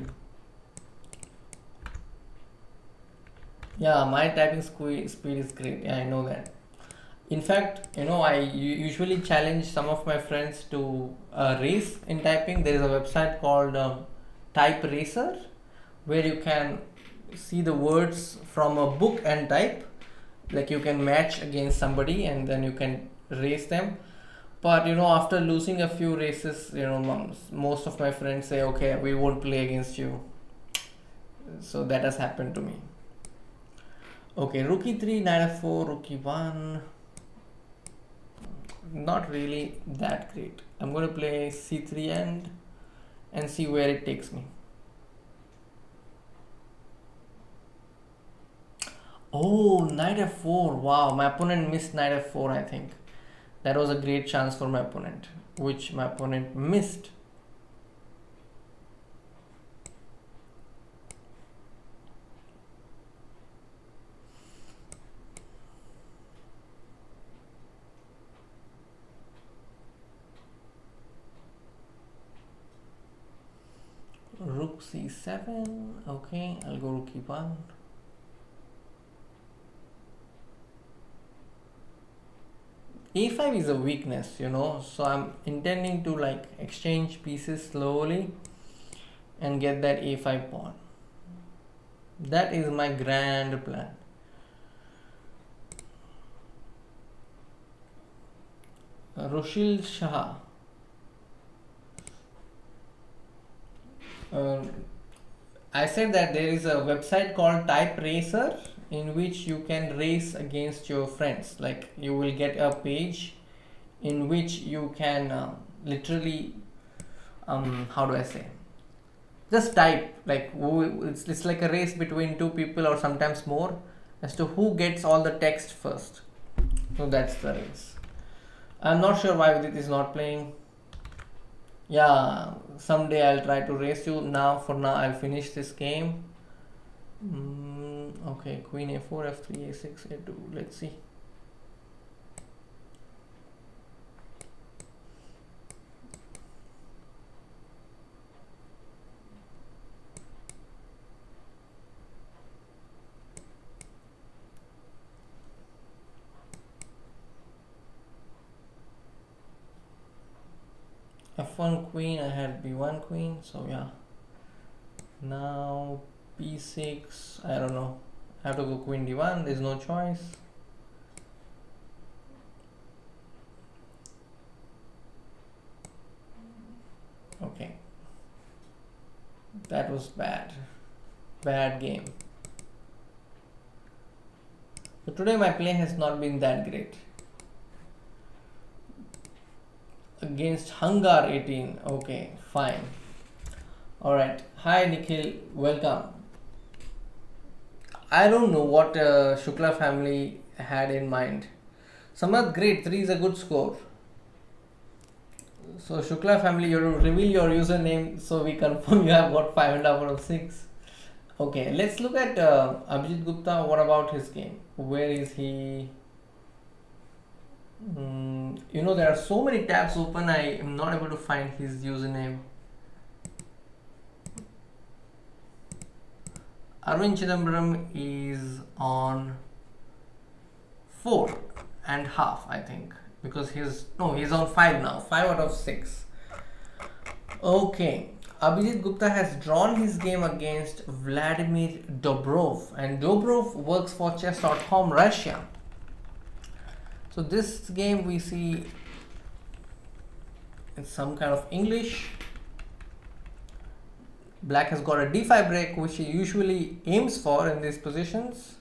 Yeah, my typing speed is great. Yeah, I know that. In fact, I usually challenge some of my friends to race in typing. There is a website called Type Racer, where you can see the words from a book and type. Like you can match against somebody and then you can race them. But after losing a few races, most of my friends say, okay, we won't play against you. So that has happened to me. Okay, rook e3, knight f4, rook e1. Not really that great. I'm going to play c3 and see where it takes me. Oh, knight f4. Wow, my opponent missed knight f4, I think. That was a great chance for my opponent, which my opponent missed. Rook c7. Okay, I'll go rook e1. a5 is a weakness, so I'm intending to like exchange pieces slowly and get that a5 pawn. That is my grand plan. Rushil Shah. I said that there is a website called Type Racer in which you can race against your friends. Like you will get a page in which you can literally how do I say, just type like it's like a race between two people or sometimes more as to who gets all the text first. So that's the race. I'm not sure why Abhijeet is not playing. Yeah, someday I'll try to race you. For now I'll finish this game. Okay, queen a4, f3, a6, a2. Let's see. f1 queen, I had b1 queen, so yeah. Now b6, I don't know. I have to go queen d1, there's no choice. Okay. That was bad. Bad game. So today my play has not been that great. Against Hungar 18. Okay, fine. Alright. Hi Nikhil, welcome. I don't know what Shukla family had in mind. Samath, great. 3 is a good score. So Shukla family, you have to reveal your username so we confirm you have got 5.5 out of 6. Okay, let's look at Abhijeet Gupta. What about his game? Where is he? There are so many tabs open, I am not able to find his username. Arvind Chidambaram is on 4.5, I think, because he's on 5 now, 5 out of 6. Okay, Abhijeet Gupta has drawn his game against Vladimir Dobrov, and Dobrov works for chess.com Russia. So this game we see it's some kind of English. Black has got a d5 break, which he usually aims for in these positions.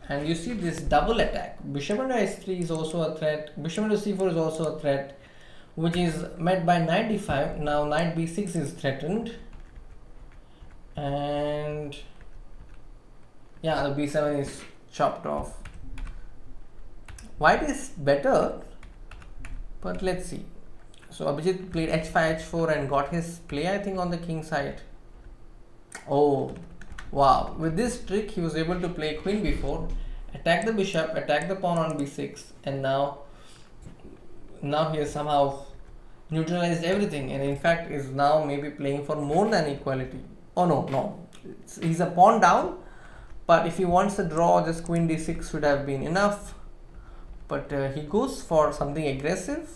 And you see this double attack. Bishop into s3 is also a threat. Bishop into c4 is also a threat, which is met by knight d5. Now knight b6 is threatened. And yeah, the b7 is chopped off. White is better, but let's see. So Abhijeet played h5, h4 and got his play, I think, on the king side. Oh, wow. With this trick, he was able to play queen b4, attack the bishop, attack the pawn on b6, and now he has somehow neutralized everything, and in fact is now maybe playing for more than equality. Oh no. He's a pawn down, but if he wants a draw, just queen d6 should have been enough. but he goes for something aggressive.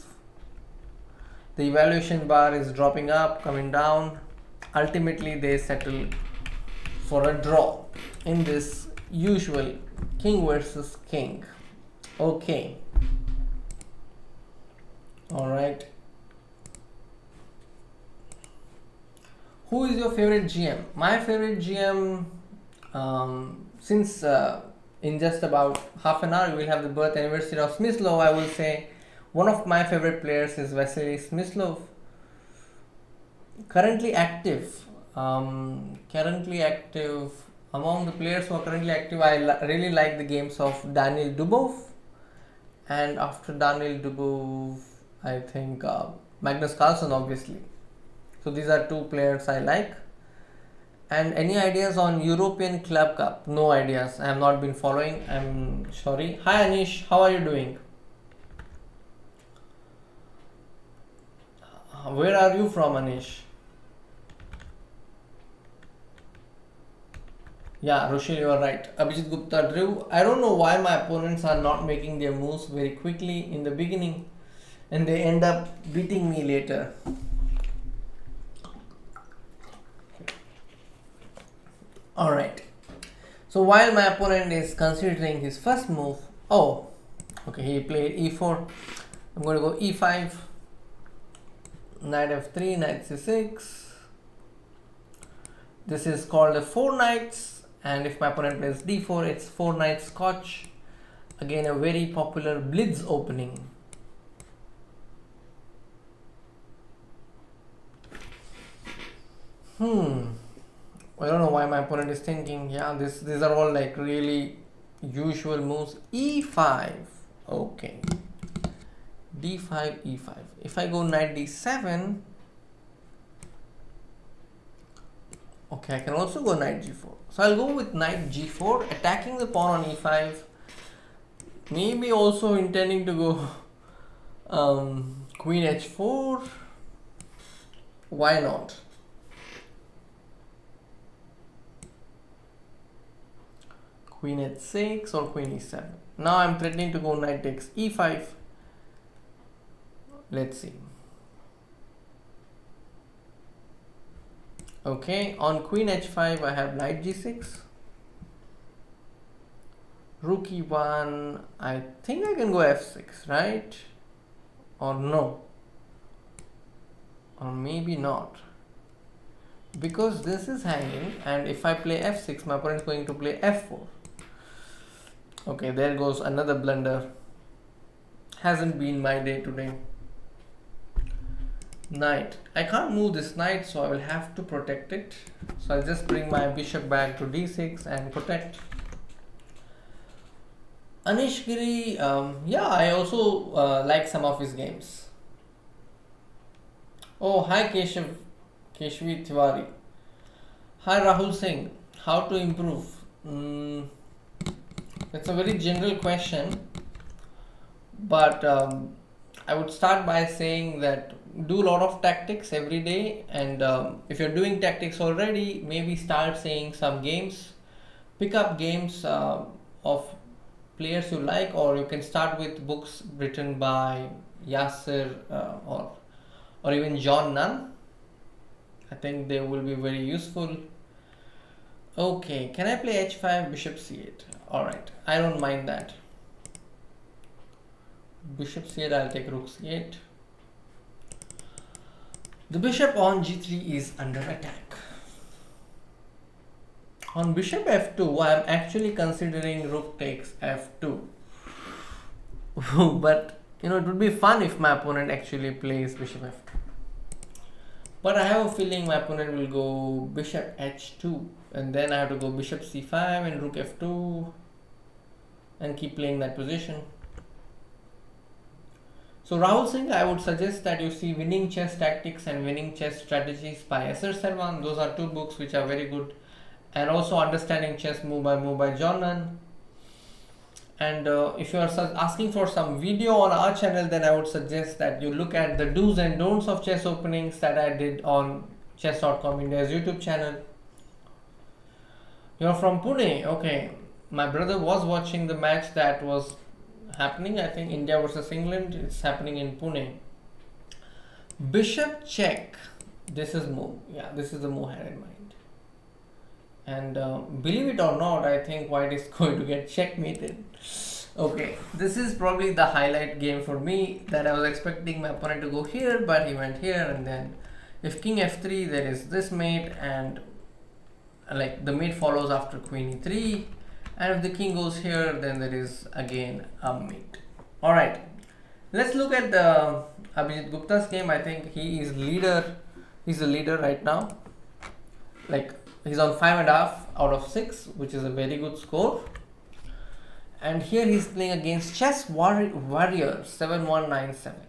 The evaluation bar is dropping up, coming down. Ultimately, they settle for a draw in this usual king versus king. Okay. Alright. Who is your favorite GM? My favorite GM, since in just about half an hour we will have the birth anniversary of Smyslov, I will say one of my favorite players is Vasily Smyslov. Currently active. Among the players who are currently active, I really like the games of Daniel Dubov, and after Daniel Dubov, I think Magnus Carlsen, obviously. So these are two players I like. And any ideas on European Club Cup? No ideas. I have not been following. I'm sorry. Hi Anish, how are you doing? Where are you from, Anish? Yeah, Rochelle, you are right. Abhijeet Gupta drew. I don't know why my opponents are not making their moves very quickly in the beginning and they end up beating me later. Alright. So while my opponent is considering his first move, he played e4. I'm going to go e5, knight f3, knight c6. This is called a 4 knights. And if my opponent plays d4, it's 4 knights scotch. Again, a very popular blitz opening. I don't know why my opponent is thinking, yeah, these are all like really usual moves. e5, okay. d5, e5. If I go knight d7, okay, I can also go knight g4. So I'll go with knight g4, attacking the pawn on e5. Maybe also intending to go queen h4. Why not? Queen h6 or queen e7. Now I'm threatening to go knight takes e5. Let's see. Okay, on queen h5 I have knight g6, rook e1. I think I can go f6, right? Or no, or maybe not, because this is hanging, and if I play f6 my opponent is going to play f4. Okay, there goes another blunder. Hasn't been my day today. Knight. I can't move this knight, so I will have to protect it. So I'll just bring my bishop back to d6 and protect. Anish Giri, yeah, I also like some of his games. Oh, hi Keshvi Tiwari. Hi Rahul Singh. How to improve? That's a very general question, but I would start by saying that do a lot of tactics every day, and if you're doing tactics already, maybe start saying some games, pick up games of players you like, or you can start with books written by Yasser or even John Nunn. I think they will be very useful. Okay, can I play h5, bishop c8? Alright, I don't mind that. Bishop c8, I'll take rook c8. The bishop on g3 is under attack. On bishop f2, I am actually considering rook takes f2. But it would be fun if my opponent actually plays bishop f2. But I have a feeling my opponent will go bishop h2, and then I have to go bishop c5 and rook f2 and keep playing that position. So Rahul Singh, I would suggest that you see Winning Chess Tactics and Winning Chess Strategies by S.R. Sarwan. Those are two books which are very good. And also Understanding Chess Move by John Nunn. And if you are asking for some video on our channel, then I would suggest that you look at the do's and don'ts of chess openings that I did on chess.com India's YouTube channel. You're from Pune, okay. My brother was watching the match that was happening. I think India versus England. It's happening in Pune. Bishop check. This is move. Yeah, this is the move I had in mind. And believe it or not, I think white is going to get checkmated. Okay, this is probably the highlight game for me, that I was expecting my opponent to go here, but he went here, and then if king f3, there is this mate, and like the mate follows after queen e3, and if the king goes here, then there is again a mate. Alright, let's look at the Abhijeet Gupta's game. I think he is leader. He's the leader right now. Like, he's on 5.5 out of 6, which is a very good score. And here he's playing against Chess Warrior 7197.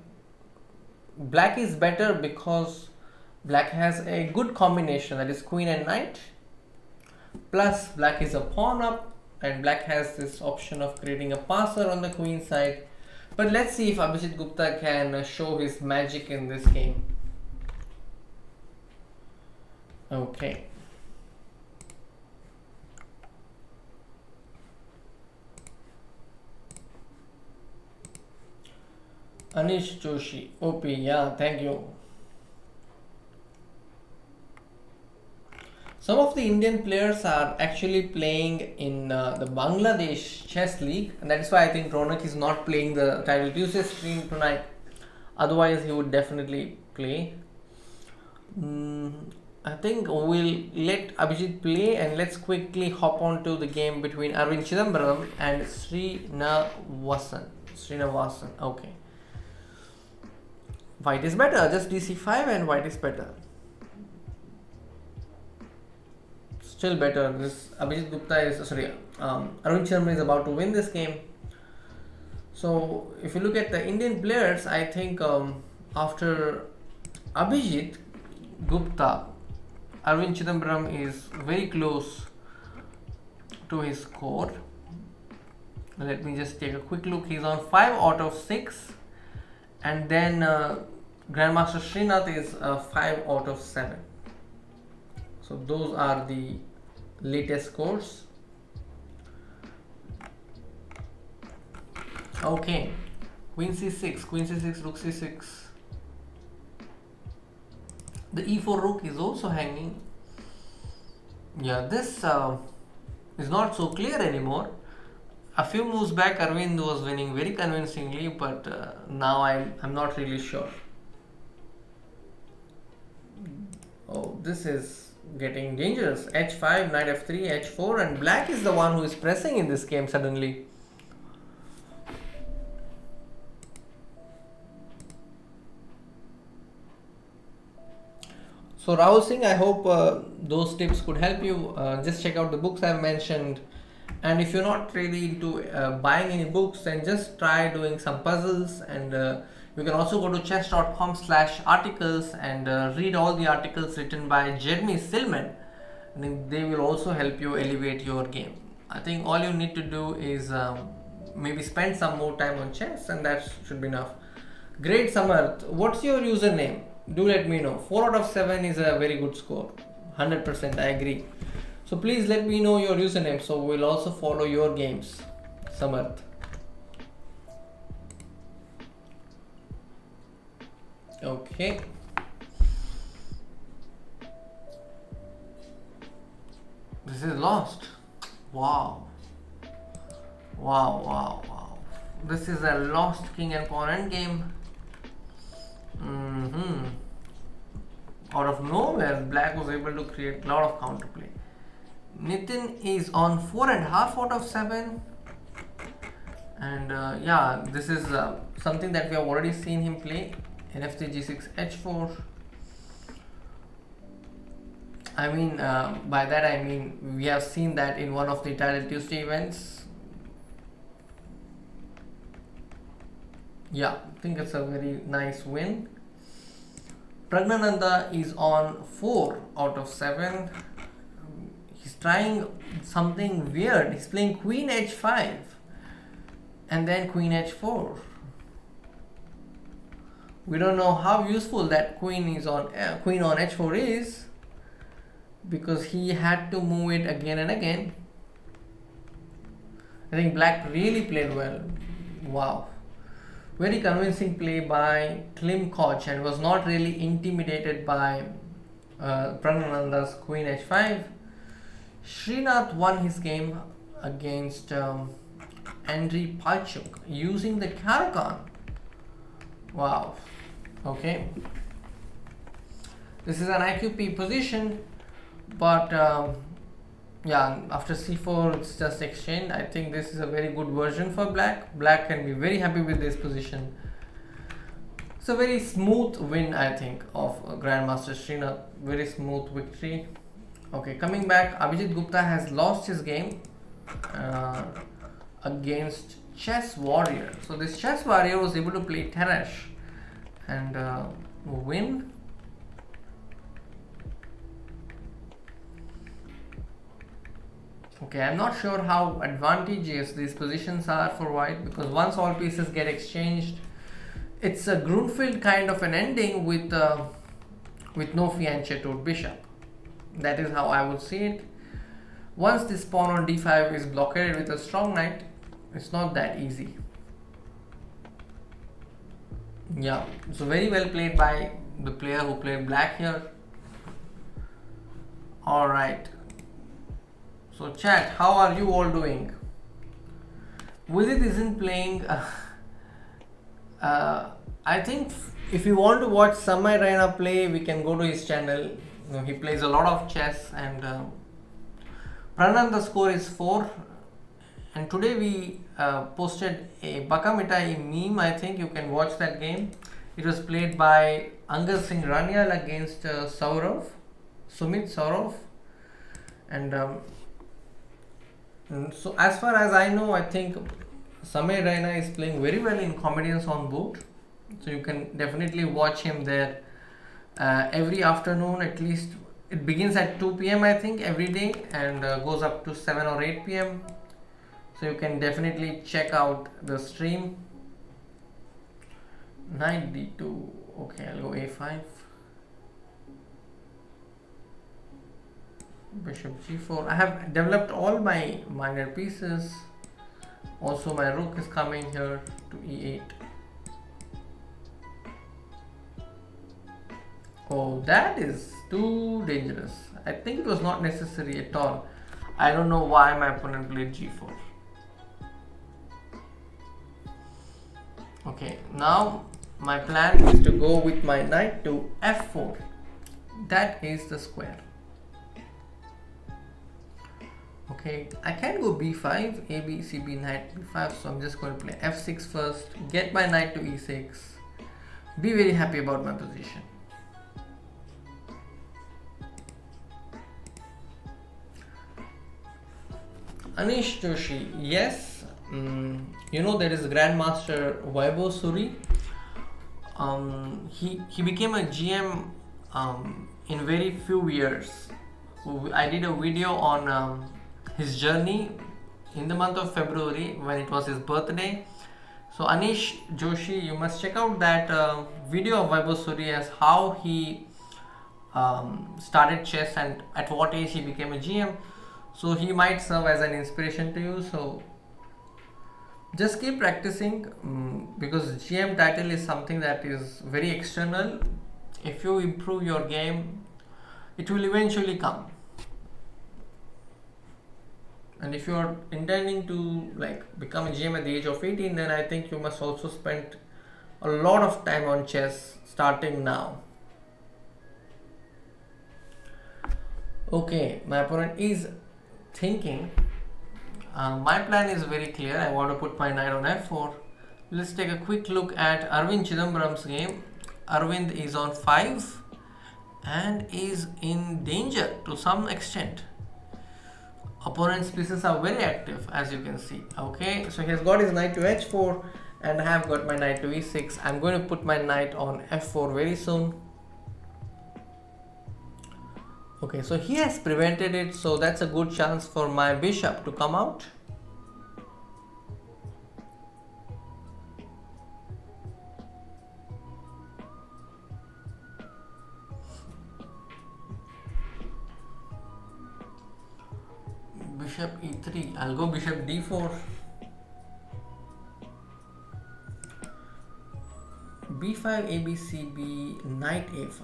Black is better because black has a good combination, that is queen and knight. Plus black is a pawn up, and black has this option of creating a passer on the queen side. But let's see if Abhijeet Gupta can show his magic in this game. Okay. Anish Joshi, OP, yeah, thank you. Some of the Indian players are actually playing in the Bangladesh Chess League, and that is why I think Ronak is not playing the Title Tuesday stream tonight. Otherwise, he would definitely play. I think we'll let Abhijeet play, and let's quickly hop on to the game between Arvind Chidambaram and Srinivasan. Okay. White is better, just dc5 and white is better. Still better. This Abhijeet Gupta is, Arvind Chidambaram is about to win this game. So if you look at the Indian players, I think after Abhijeet Gupta, Arvind Chidambaram is very close to his score. Let me just take a quick look. He's on 5 out of 6, and then Grandmaster Srinath is 5 out of 7. So those are the latest scores. Okay, queen c6, rook c6. The e4 rook is also hanging. Yeah, this is not so clear anymore. A few moves back, Arvind was winning very convincingly, but now I'm not really sure. Oh, this is getting dangerous. h5, knight f3, h4, and black is the one who is pressing in this game suddenly. So Rahul Singh, I hope those tips could help you. Just check out the books I've mentioned, and if you're not really into buying any books, then just try doing some puzzles, and you can also go to chess.com/articles and read all the articles written by Jeremy Silman, and they will also help you elevate your game. I think all you need to do is maybe spend some more time on chess, and that should be enough. Great, Samarth. What's your username? Do let me know. 4 out of 7 is a very good score. 100%, I agree. So please let me know your username, so we'll also follow your games, Samarth. Okay. This is lost. Wow. This is a lost king and pawn endgame. Out of nowhere, black was able to create a lot of counterplay. Nitin is on 4.5 out of 7. And yeah, this is something that we have already seen him play. F3, g6, h4. I mean, by that I mean we have seen that in one of the Title Tuesday events. Yeah, I think it's a very nice win. Pragnananda is on 4 out of 7. He's trying something weird. He's playing queen h5 and then queen h4. We don't know how useful that queen on h4 is, because he had to move it again and again. I think black really played well. Wow. Very convincing play by Klim Koch and was not really intimidated by Pranananda's Queen h5. Srinath won his game against Andriy Palchuk using the Karthikeyan. Wow. Okay. This is an IQP position, but yeah, after c4 it's just exchange. I think this is a very good version for black. Black can be very happy with this position. It's a very smooth win, I think, of Grandmaster Srinath. Very smooth victory. Okay, coming back, Abhijeet Gupta has lost his game against Chess Warrior. So this Chess Warrior was able to play Teresh and win. Okay, I'm not sure how advantageous these positions are for white, because once all pieces get exchanged, it's a Grunfeld kind of an ending with no fianchet to bishop. That is how I would see it. Once this pawn on d5 is blockaded with a strong knight, it's not that easy. Yeah, so very well played by the player who played black here. Alright. So chat, how are you all doing? Vijit isn't playing. I think if you want to watch Samay Raina play, we can go to his channel. He plays a lot of chess, and Pranam, the score is 4. And today we posted a Baka Mitai meme. I think you can watch that game. It was played by Angad Singh Ranial against Sumit Saurav. And so as far as I know, I think Samay Raina is playing very well in Comedians on Boot. So you can definitely watch him there every afternoon. At least it begins at 2 p.m. I think every day, and goes up to 7 or 8 p.m. So you can definitely check out the stream. Knight d2. Okay, I'll go a5. Bishop g4. I have developed all my minor pieces. Also my rook is coming here to e8. Oh, that is too dangerous. I think it was not necessary at all. I don't know why my opponent played g4. Okay, now my plan is to go with my knight to f4. That is the square. Okay, I can go b5, a, b, c, b, knight, b5. So I'm just going to play f6 first, get my knight to e6, be very happy about my position. Anish Joshi, yes, you know there is Grandmaster Vaibhav Suri. He became a GM in very few years. I did a video on his journey in the month of February when it was his birthday. So Anish Joshi, you must check out that video of Vaibhav Suri as how he started chess and at what age he became a GM. So he might serve as an inspiration to you. So just keep practicing because GM title is something that is very external. If you improve your game, it will eventually come. And if you are intending to become a GM at the age of 18, then I think you must also spend a lot of time on chess starting now. Okay, my opponent is thinking. My plan is very clear. I want to put my knight on f4. Let's take a quick look at Arvind Chidambaram's game. Arvind is on 5 and is in danger to some extent. Opponent's pieces are very active, as you can see. Okay, so he has got his knight to h4 and I have got my knight to e6. I'm going to put my knight on f4 very soon. Okay, so he has prevented it, so that's a good chance for my bishop to come out. Bishop e3. I'll go bishop d4. b5 abcb knight a5,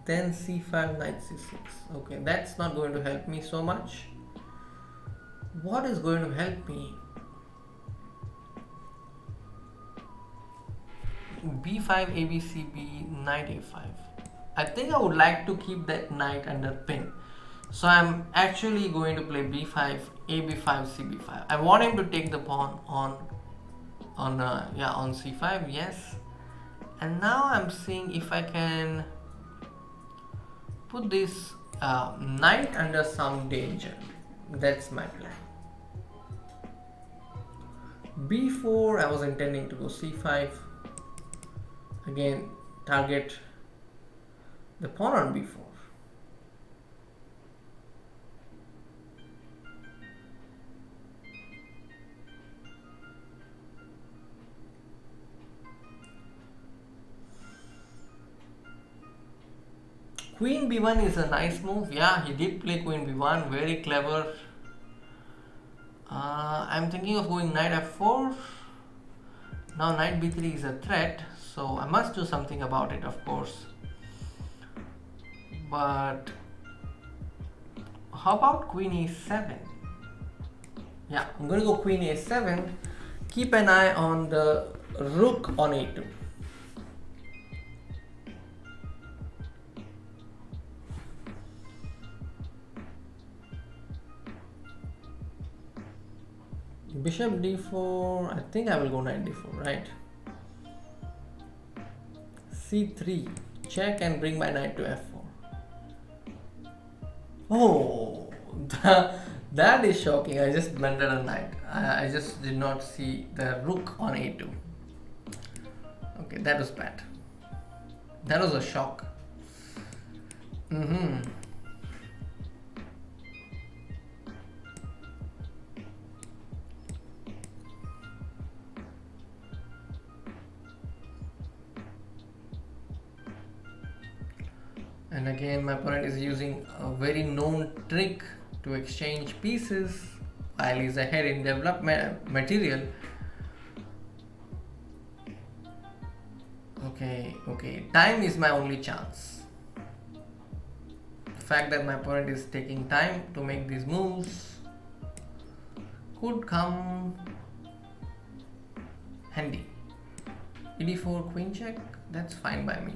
then c5 knight c6. Okay, that's not going to help me so much. What is going to help me? b5 abcb knight a5. I think I would like to keep that knight under pin, so I'm actually going to play b5 ab5 cb5. I want him to take the pawn on c5. Yes, and now I'm seeing if I can put this knight under some danger. That's my plan. b4, I was intending to go c5. Again, target the pawn on b4. Queen b1 is a nice move. Yeah, he did play queen b1. Very clever. I'm thinking of going knight f4. Now knight b3 is a threat, so I must do something about it, of course. But how about queen a7? Yeah, I'm going to go queen a7. Keep an eye on the rook on a2. Bishop d4, I think I will go knight d4, right? c3, check and bring my knight to f4. Oh, that is shocking. I just blundered a knight. I just did not see the rook on a2. Okay, that was bad. That was a shock. And again, my opponent is using a very known trick to exchange pieces while he's ahead in development material. Okay, time is my only chance. The fact that my opponent is taking time to make these moves could come handy. e4 queen check, that's fine by me.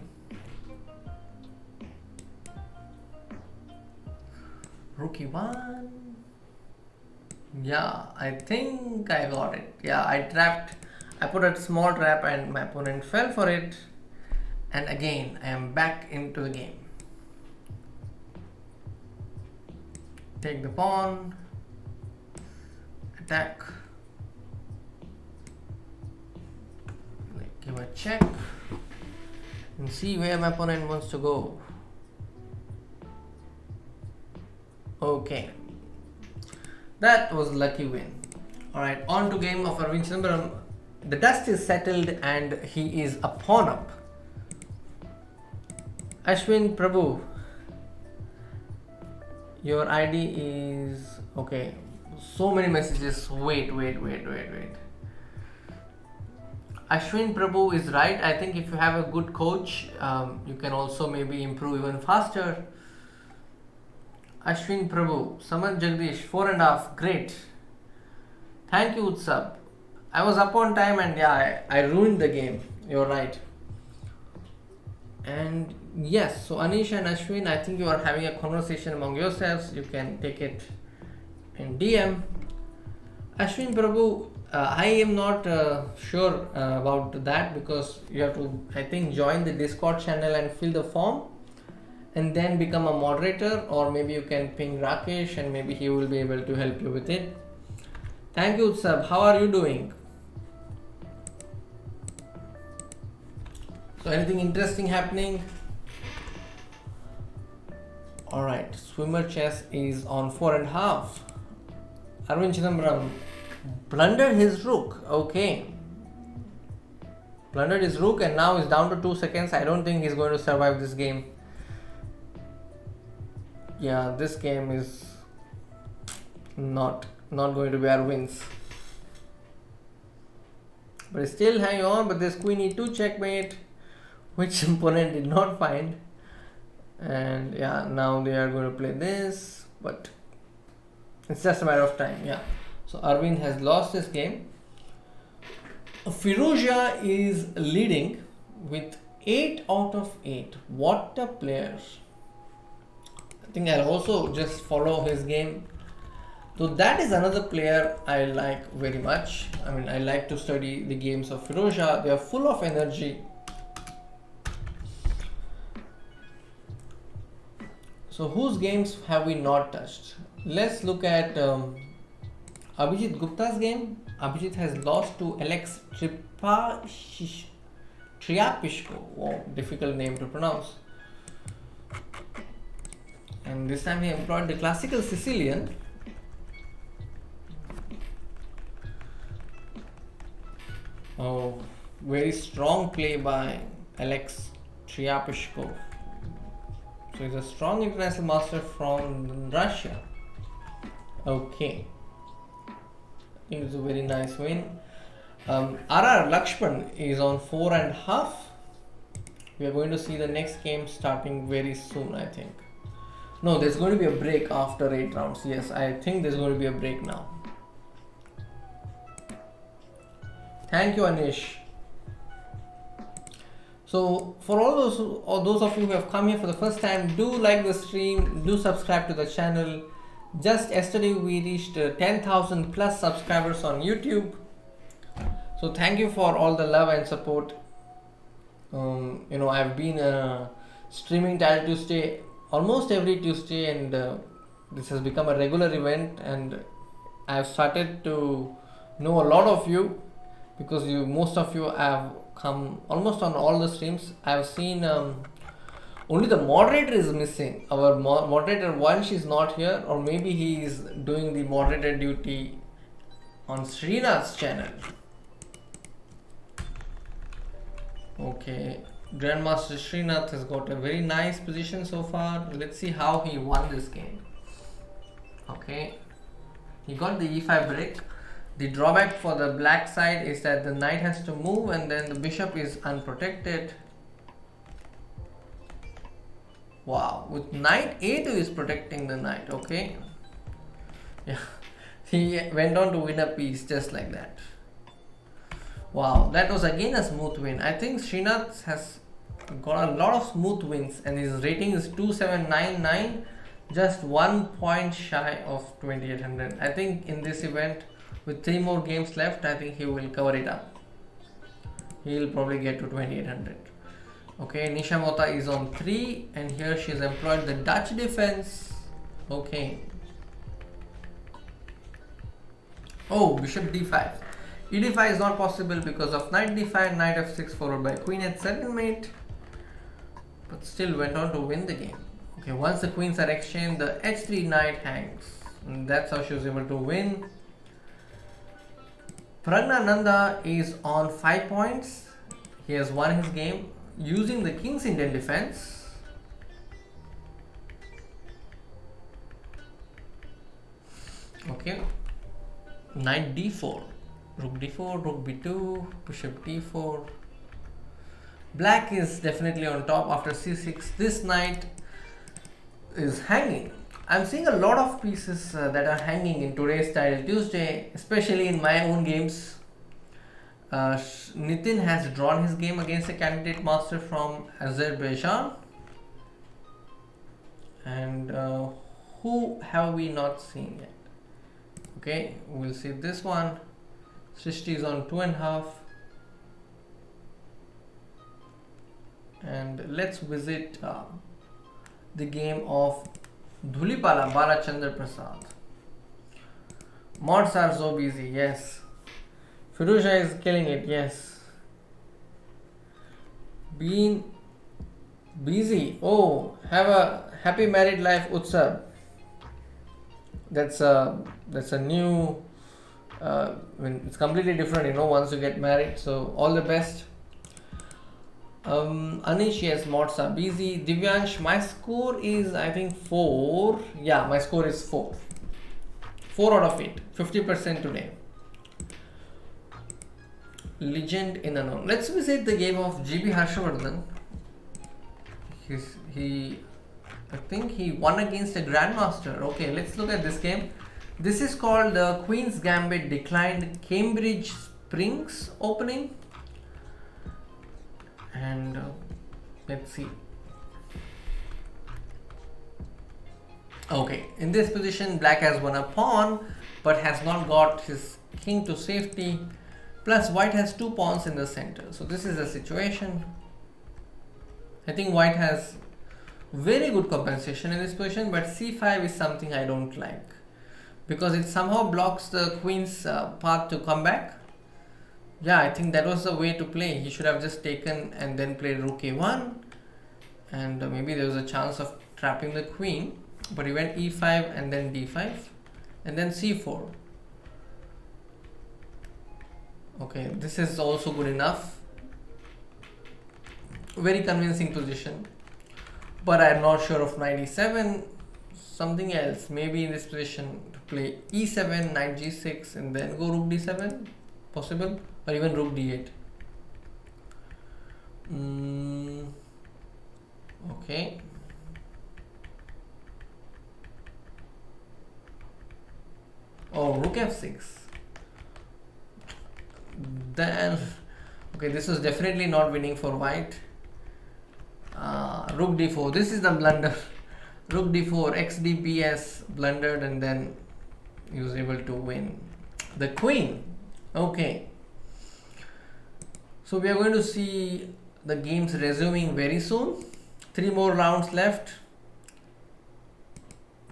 Rook e1. Yeah, I think I got it. Yeah, I put a small trap and my opponent fell for it. And again, I am back into the game. Take the pawn. Attack. Give a check. And see where my opponent wants to go. Okay, that was lucky win. Alright, on to game of Arvind Chidambaram. The dust is settled and he is a pawn up. Ashwin Prabhu, your ID is... okay, so many messages. Wait. Ashwin Prabhu is right. I think if you have a good coach, you can also maybe improve even faster. Ashwin Prabhu, Samant Jagdish, 4.5, great. Thank you, Utsab. I was up on time and yeah, I ruined the game. You're right. And yes, so Anish and Ashwin, I think you are having a conversation among yourselves. You can take it in DM. Ashwin Prabhu, I am not sure about that because you have to, I think, join the Discord channel and fill the form. And then become a moderator, or maybe you can ping Rakesh and maybe he will be able to help you with it. Thank you, Utsab. How are you doing? So anything interesting happening? Alright, swimmer chess is on 4.5. Arvind Chidambaram blundered his rook. Okay. Blundered his rook and now is down to 2 seconds. I don't think he's going to survive this game. Yeah, this game is not going to be our wins. But he's still hanging on. But there's queen e2 checkmate, which opponent did not find. And yeah, now they are going to play this, but it's just a matter of time. Yeah, so Arvind has lost this game. Firouzja is leading with 8 out of 8. What a player. I think I'll also just follow his game. So that is another player I like very much. I mean, I like to study the games of Firouzja. They are full of energy. So whose games have we not touched? Let's look at Abhijeet Gupta's game. Abhijeet has lost to Alex Triapishko. Wow, difficult name to pronounce. And this time he employed the classical Sicilian. Oh, very strong play by Alex Triapishko. So he's a strong international master from Russia. Okay. I think it's a very nice win. RR Lakshman is on 4.5. We are going to see the next game starting very soon, I think. No, there's going to be a break after 8 rounds. Yes, I think there's going to be a break now. Thank you, Anish. So for all those of you who have come here for the first time, do like the stream, do subscribe to the channel. Just yesterday we reached 10,000 plus subscribers on YouTube. So thank you for all the love and support. I've been streaming Title Tuesday almost every Tuesday, and this has become a regular event, and I've started to know a lot of you because most of you have come almost on all the streams. I've seen only the moderator is missing. Our moderator Vansh is not here, or maybe he is doing the moderator duty on Srinath's channel. Okay, Grandmaster Srinath has got a very nice position so far. Let's see how he won this game. Okay, he got the e5 break. The drawback for the black side is that the knight has to move and then the bishop is unprotected. Wow, with knight a2 is protecting the knight. Okay, yeah, he went on to win a piece just like that. Wow, that was again a smooth win. I think Srinath has got a lot of smooth wins and his rating is 2799, just 1 point shy of 2800. I think in this event, with 3 more games left, I think he will cover it up. He will probably get to 2800. Okay, Nisha Mota is on 3 and here she has employed the Dutch defense. Okay. Oh, bishop d5. e5 is not possible because of knight d5, knight f6 followed by queen h7 mate, but still went on to win the game. Okay, once the queens are exchanged, the h3 knight hangs, and that's how she was able to win. Pragnananda is on 5 points. He has won his game using the King's Indian defense. Okay, knight d4. Rook d4, rook b2, bishop d4. Black is definitely on top after c6. This knight is hanging. I'm seeing a lot of pieces that are hanging in today's Title Tuesday, especially in my own games. Nitin has drawn his game against a candidate master from Azerbaijan. And who have we not seen yet? Okay, we'll see this one. Srishti is on 2.5. And let's visit the game of Dhulipala Balachandra Prasad. Mods are so busy, yes. Firouzja is killing it, yes. Being busy. Oh, have a happy married life, Utsav. That's a new. It's completely different, once you get married. So all the best. Anish, yes, mods are busy. Divyansh, my score is I think 4. Yeah, my score is 4. 4 out of 8. 50% today. legend in the known. Let's visit the game of GB Harshvardhan. I think he won against a grandmaster. Okay, let's look at this game. This is called the Queen's Gambit Declined Cambridge Springs opening. And let's see. Okay, in this position, black has won a pawn but has not got his king to safety. Plus, white has 2 pawns in the center. So this is the situation. I think white has very good compensation in this position, but c5 is something I don't like because it somehow blocks the queen's path to come back. Yeah, I think that was the way to play. He should have just taken and then played rook a1, and maybe there was a chance of trapping the queen, but he went e5 and then d5 and then c4. Okay, this is also good enough. Very convincing position, but I'm not sure of knight e7. Something else, maybe in this position to play e7, knight g6 and then go rook d7, possible, or even rook d8. Okay. Oh, rook f6. Then, okay, this was definitely not winning for white. Rook d4, this is the blunder. Rook d4, xdps blundered, and then he was able to win the queen. Okay, so we are going to see the games resuming very soon. 3 more rounds left.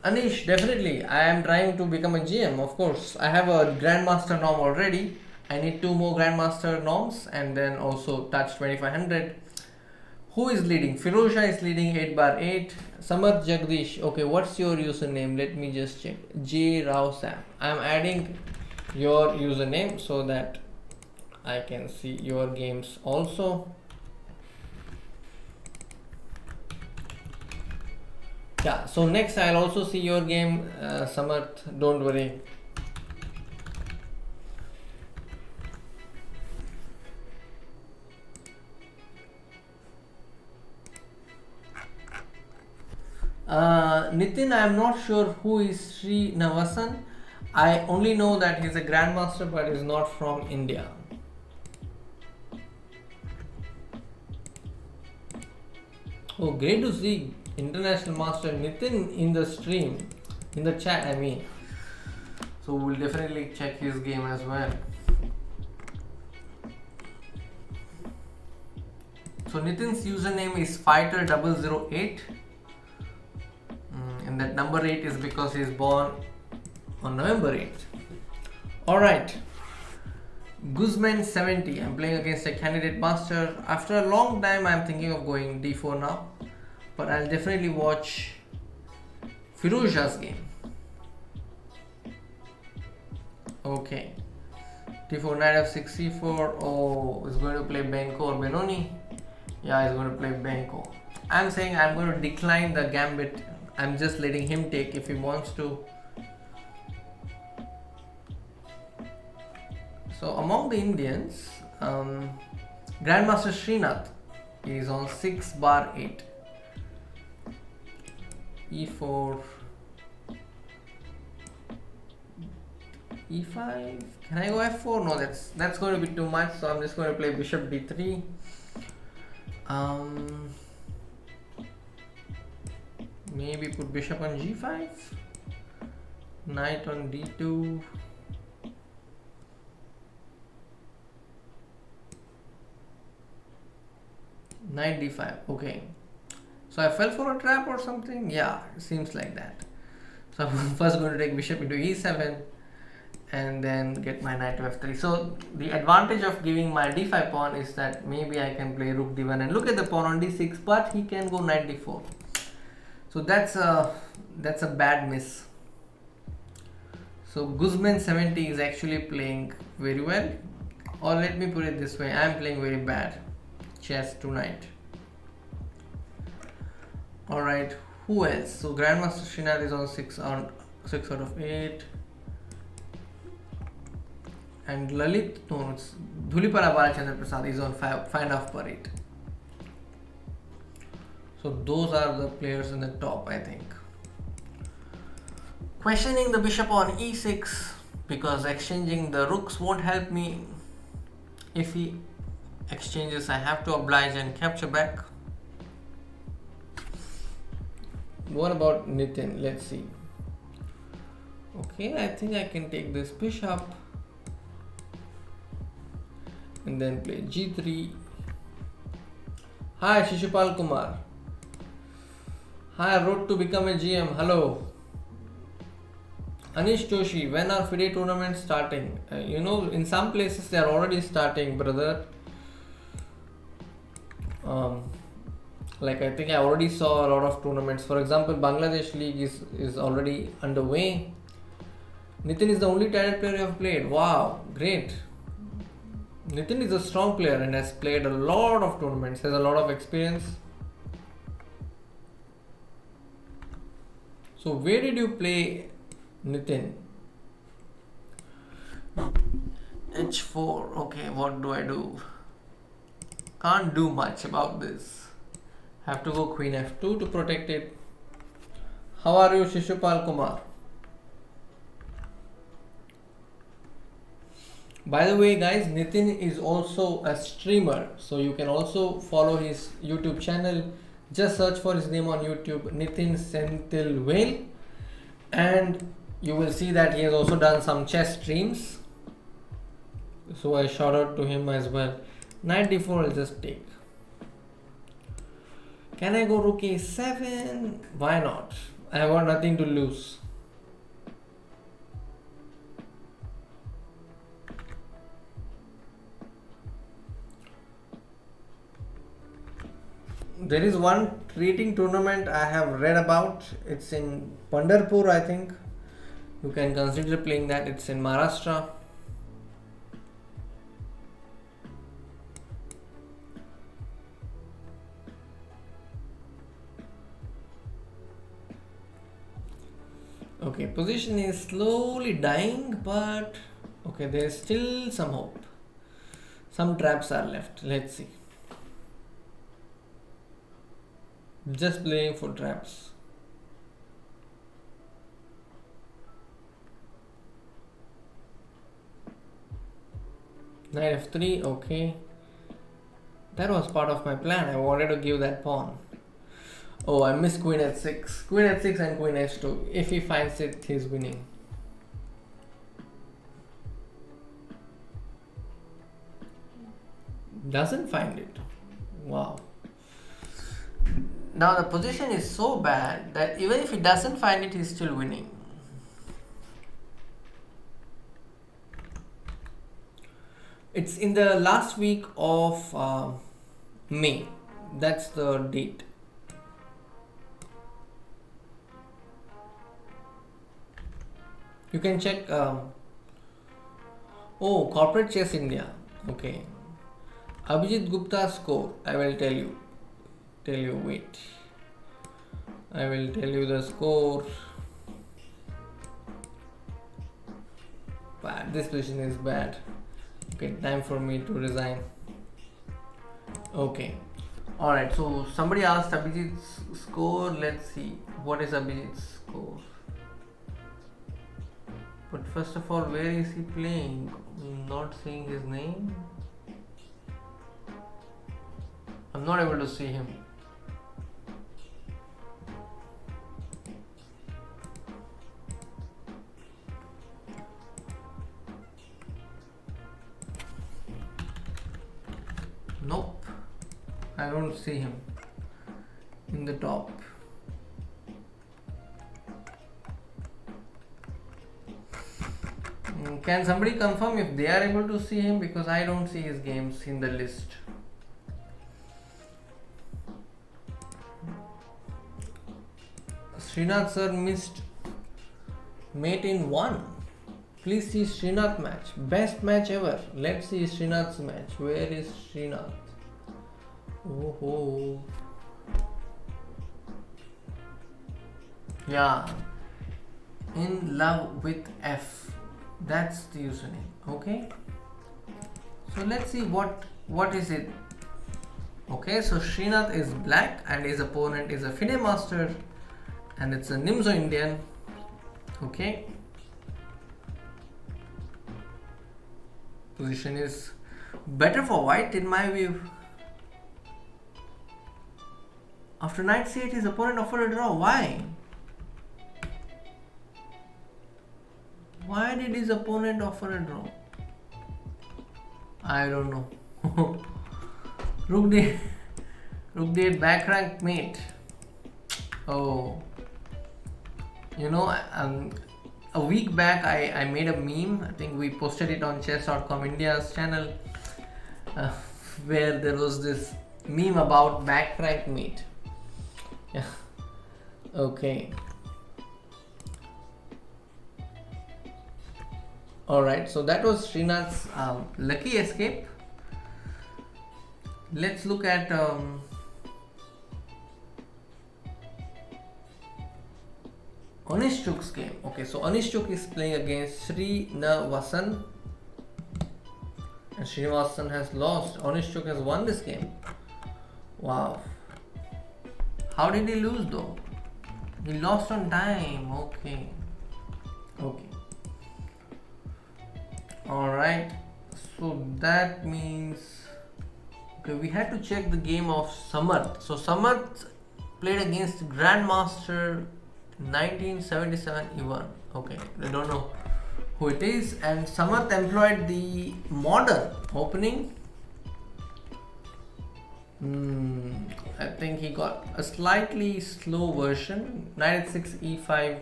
Anish, definitely I am trying to become a GM. Of course, I have a grandmaster norm already. I need 2 more grandmaster norms and then also touch 2500. Who is leading? Firoja is leading 8/8. Samarth Jagdish. Okay, what's your username? Let me just check. J Rao Sam. I am adding your username so that I can see your games also. Yeah, so next I'll also see your game, Samarth. Don't worry. Nitin, I am not sure who is Srinath. I only know that he's a grandmaster but is not from India. Oh, great to see international master Nitin in the stream, in the chat I mean. So we'll definitely check his game as well. So Nitin's username is fighter008. And that number 8 is because he is born on November 8th. Alright, Guzman 70. I'm playing against a candidate master. After a long time I'm thinking of going d4 now, but I'll definitely watch Firoja's game. Okay, d4, knight f6, c4. Oh, he's going to play Benko or Benoni. Yeah, he's going to play Benko. I'm saying I'm going to decline the gambit. I'm just letting him take if he wants to. So among the Indians, Grandmaster Srinath is on 6/8. E4, E5. Can I go F4? No, that's going to be too much. So I'm just going to play Bishop D3. Maybe put bishop on g5, knight on d2, knight d5. Okay, so I fell for a trap or something. Yeah, it seems like that. So I'm first going to take bishop into e7 and then get my knight to f3. So the advantage of giving my d5 pawn is that maybe I can play rook d1 and look at the pawn on d6, but he can go knight d4. So that's a bad miss. So Guzman 70 is actually playing very well, or let me put it this way, I am playing very bad chess tonight. Alright, who else? So Grandmaster Srinath is on 6 out of 8. And Lalit, no, it's Dhulipala Balachandra Prasad is on 5.5 per 8. So those are the players in the top, I think. Questioning the bishop on e6 because exchanging the rooks won't help me. If he exchanges, I have to oblige and capture back. What about Nitin? Let's see. Okay, I think I can take this bishop and then play g3. Hi Shishupal Kumar. Hi, Road to become a GM. Hello. Anish Joshi, when are FIDE tournaments starting? In some places they are already starting, brother. Like I think I already saw a lot of tournaments. For example, Bangladesh League is already underway. Nitin is the only title player you have played. Wow, great. Nitin is a strong player and has played a lot of tournaments, has a lot of experience. So where did you play, Nitin? H4. Okay, what do I do? Can't do much about this. Have to go Queen F2 to protect it. How are you, Shishupal Kumar? By the way, guys, Nitin is also a streamer, so you can also follow his YouTube channel. Just search for his name on YouTube, Nitin Senthilwale, and you will see that he has also done some chess streams. So I shout out to him as well. Knight d4, I'll just take. Can I go rook a7? Why not? I have got nothing to lose. There is one treating tournament I have read about. It's in Pandharpur, I think. You can consider playing that. It's in Maharashtra. Okay, position is slowly dying, but okay, there is still some hope. Some traps are left. Let's see. Just playing for traps. Knight f3, okay. That was part of my plan. I wanted to give that pawn. Oh, I missed queen h6. Queen h6 and queen h2. If he finds it, he's winning. Doesn't find it. Wow. Now the position is so bad that even if he doesn't find it, he's still winning. It's in the last week of May. That's the date. You can check. Oh, Corporate Chess India. Okay. Abhijeet Gupta's score. I will tell you. Wait. I will tell you the score. Bad. This position is bad. Okay, time for me to resign. Okay. Alright, so somebody asked Abhijeet's score. Let's see. What is Abhijeet's score? But first of all, where is he playing? I'm not seeing his name. I'm not able to see him. Nope. I don't see him in the top. Can somebody confirm if they are able to see him, because I don't see his games in the list. Srinath sir missed mate in 1. Please see Srinath match. Best match ever. Let's see Srinath's match. Where is Srinath? Oh. Yeah. In love with F. That's the username. Okay. So let's see what is it. Okay, so Srinath is black and his opponent is a FIDE master and it's a Nimzo Indian. Okay. Position is better for white in my view. After knight c8 his opponent offered a draw. Why? Why did his opponent offer a draw? I don't know. Rook d8 back rank mate. Oh, you know, a week back I made a meme. I think we posted it on chess.com India's channel, where there was this meme about back rank mate. Yeah. Okay. Alright, so that was Srinath's lucky escape. Let's look at Anishchuk's game. Okay, so Anishchuk is playing against Srinivasan and Srinivasan has lost. Anishchuk has won this game. Wow. How did he lose though? He lost on time. Okay. Okay. Alright. So that means, okay, we had to check the game of Samarth. So Samarth played against Grandmaster 1977 he won. Okay, I don't know who it is. And Samarth employed the modern opening. I think he got a slightly slow version. Knight h6 e5,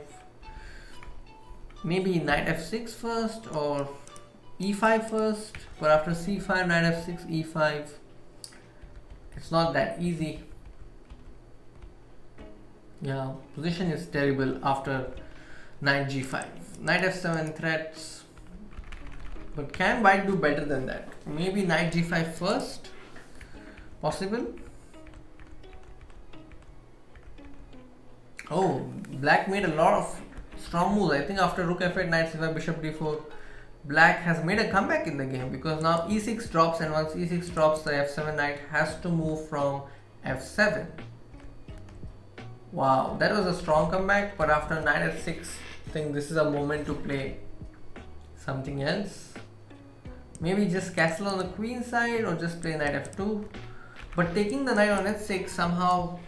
maybe knight f6 first or e5 first, but after c5 knight f6 e5, it's not that easy. Yeah, position is terrible after knight g5. Knight f7 threats, but can white do better than that? Maybe knight g5 first, possible. Oh, black made a lot of strong moves. I think after rook f8, knight c5, bishop d4, black has made a comeback in the game, because now e6 drops, and once e6 drops, the f7 knight has to move from f7. Wow, that was a strong comeback. But after knight f6, I think this is a moment to play something else. Maybe just castle on the queen side or just play knight f2. But taking the knight on h6 somehow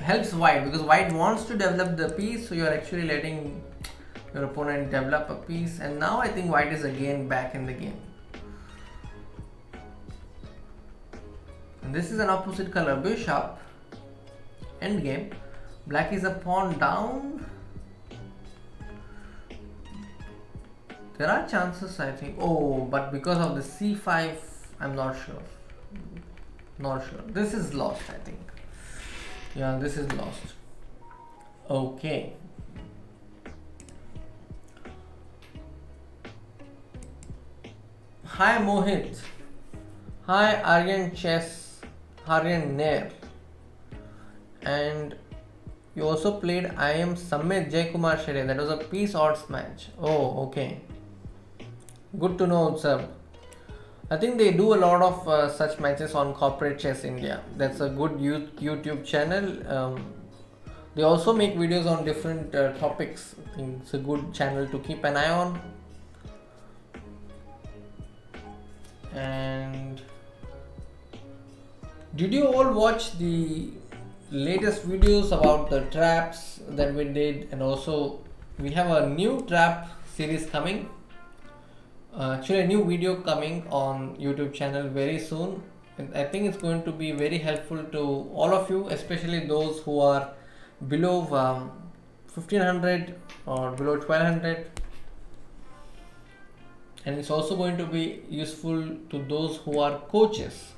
helps white, because white wants to develop the piece, so you are actually letting your opponent develop a piece. And now I think white is again back in the game. And this is an opposite color, bishop. Endgame. Black is a pawn down. There are chances, I think. Oh, but because of the c5, I'm not sure. Not sure. This is lost, I think. Yeah, this is lost. Okay. Hi Mohit. Hi Aryan Chess. Aryan Nair. And you also played I am Sammet Jay Kumar Shere. That was a peace odds match. Oh, okay. Good to know, sir. I think they do a lot of such matches on Corporate Chess India. That's a good YouTube channel. They also make videos on different topics. I think it's a good channel to keep an eye on. And did you all watch the latest videos about the traps that we did? And also we have a new trap series coming, actually a new video coming on YouTube channel very soon. And I think it's going to be very helpful to all of you, especially those who are below 1500 or below 1200, and it's also going to be useful to those who are coaches.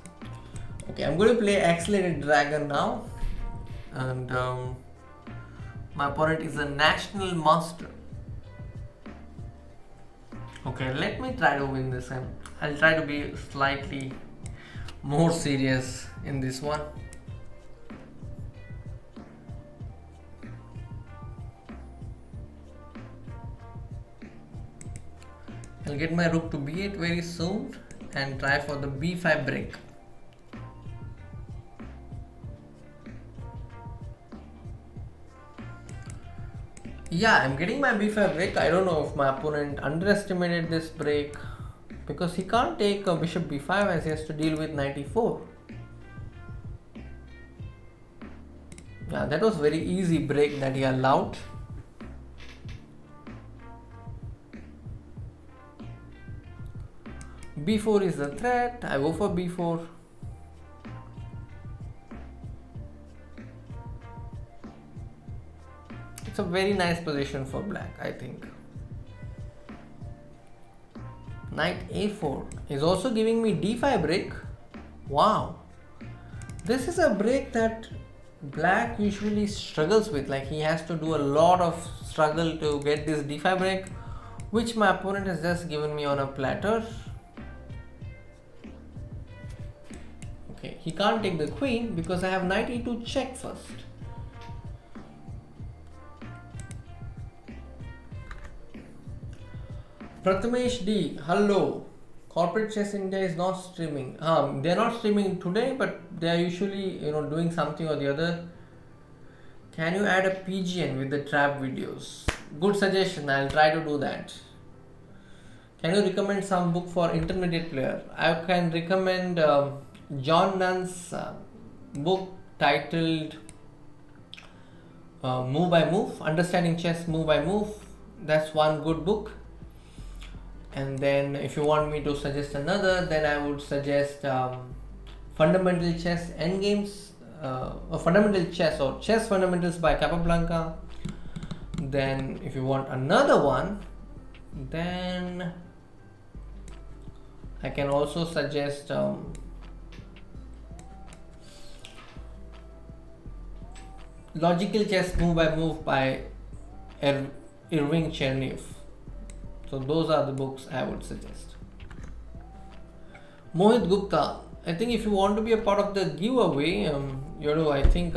Okay, I'm going to play Accelerated Dragon now. And my opponent is a national master. Okay, let me try to win this time. I'll try to be slightly more serious in this one. I'll get my rook to b8 very soon and try for the b5 break. Yeah, I'm getting my b5 break. I don't know if my opponent underestimated this break because he can't take a bishop b5 as he has to deal with knight e4. Yeah, that was very easy break that he allowed. b4 is the threat. I go for b4. It's a very nice position for black, I think. Knight a4 is also giving me d5 break. Wow. This is a break that black usually struggles with. Like he has to do a lot of struggle to get this d5 break, which my opponent has just given me on a platter. Okay, he can't take the queen because I have knight e2 check first. Prathamesh D, hello. Corporate Chess India is not streaming. They're not streaming today, but they are usually doing something or the other. Can you add a PGN with the trap videos? Good suggestion. I'll try to do that. Can you recommend some book for intermediate player? I can recommend John Nunn's book titled Move by Move, Understanding Chess Move by Move. That's one good book. And then if you want me to suggest another, then I would suggest Fundamental Chess Endgames, or Fundamental Chess or Chess Fundamentals by Capablanca. Then if you want another one, then I can also suggest Logical Chess Move by Move by Irving Chernev. So those are the books I would suggest. Mohit Gupta, I think if you want to be a part of the giveaway, you have to, I think,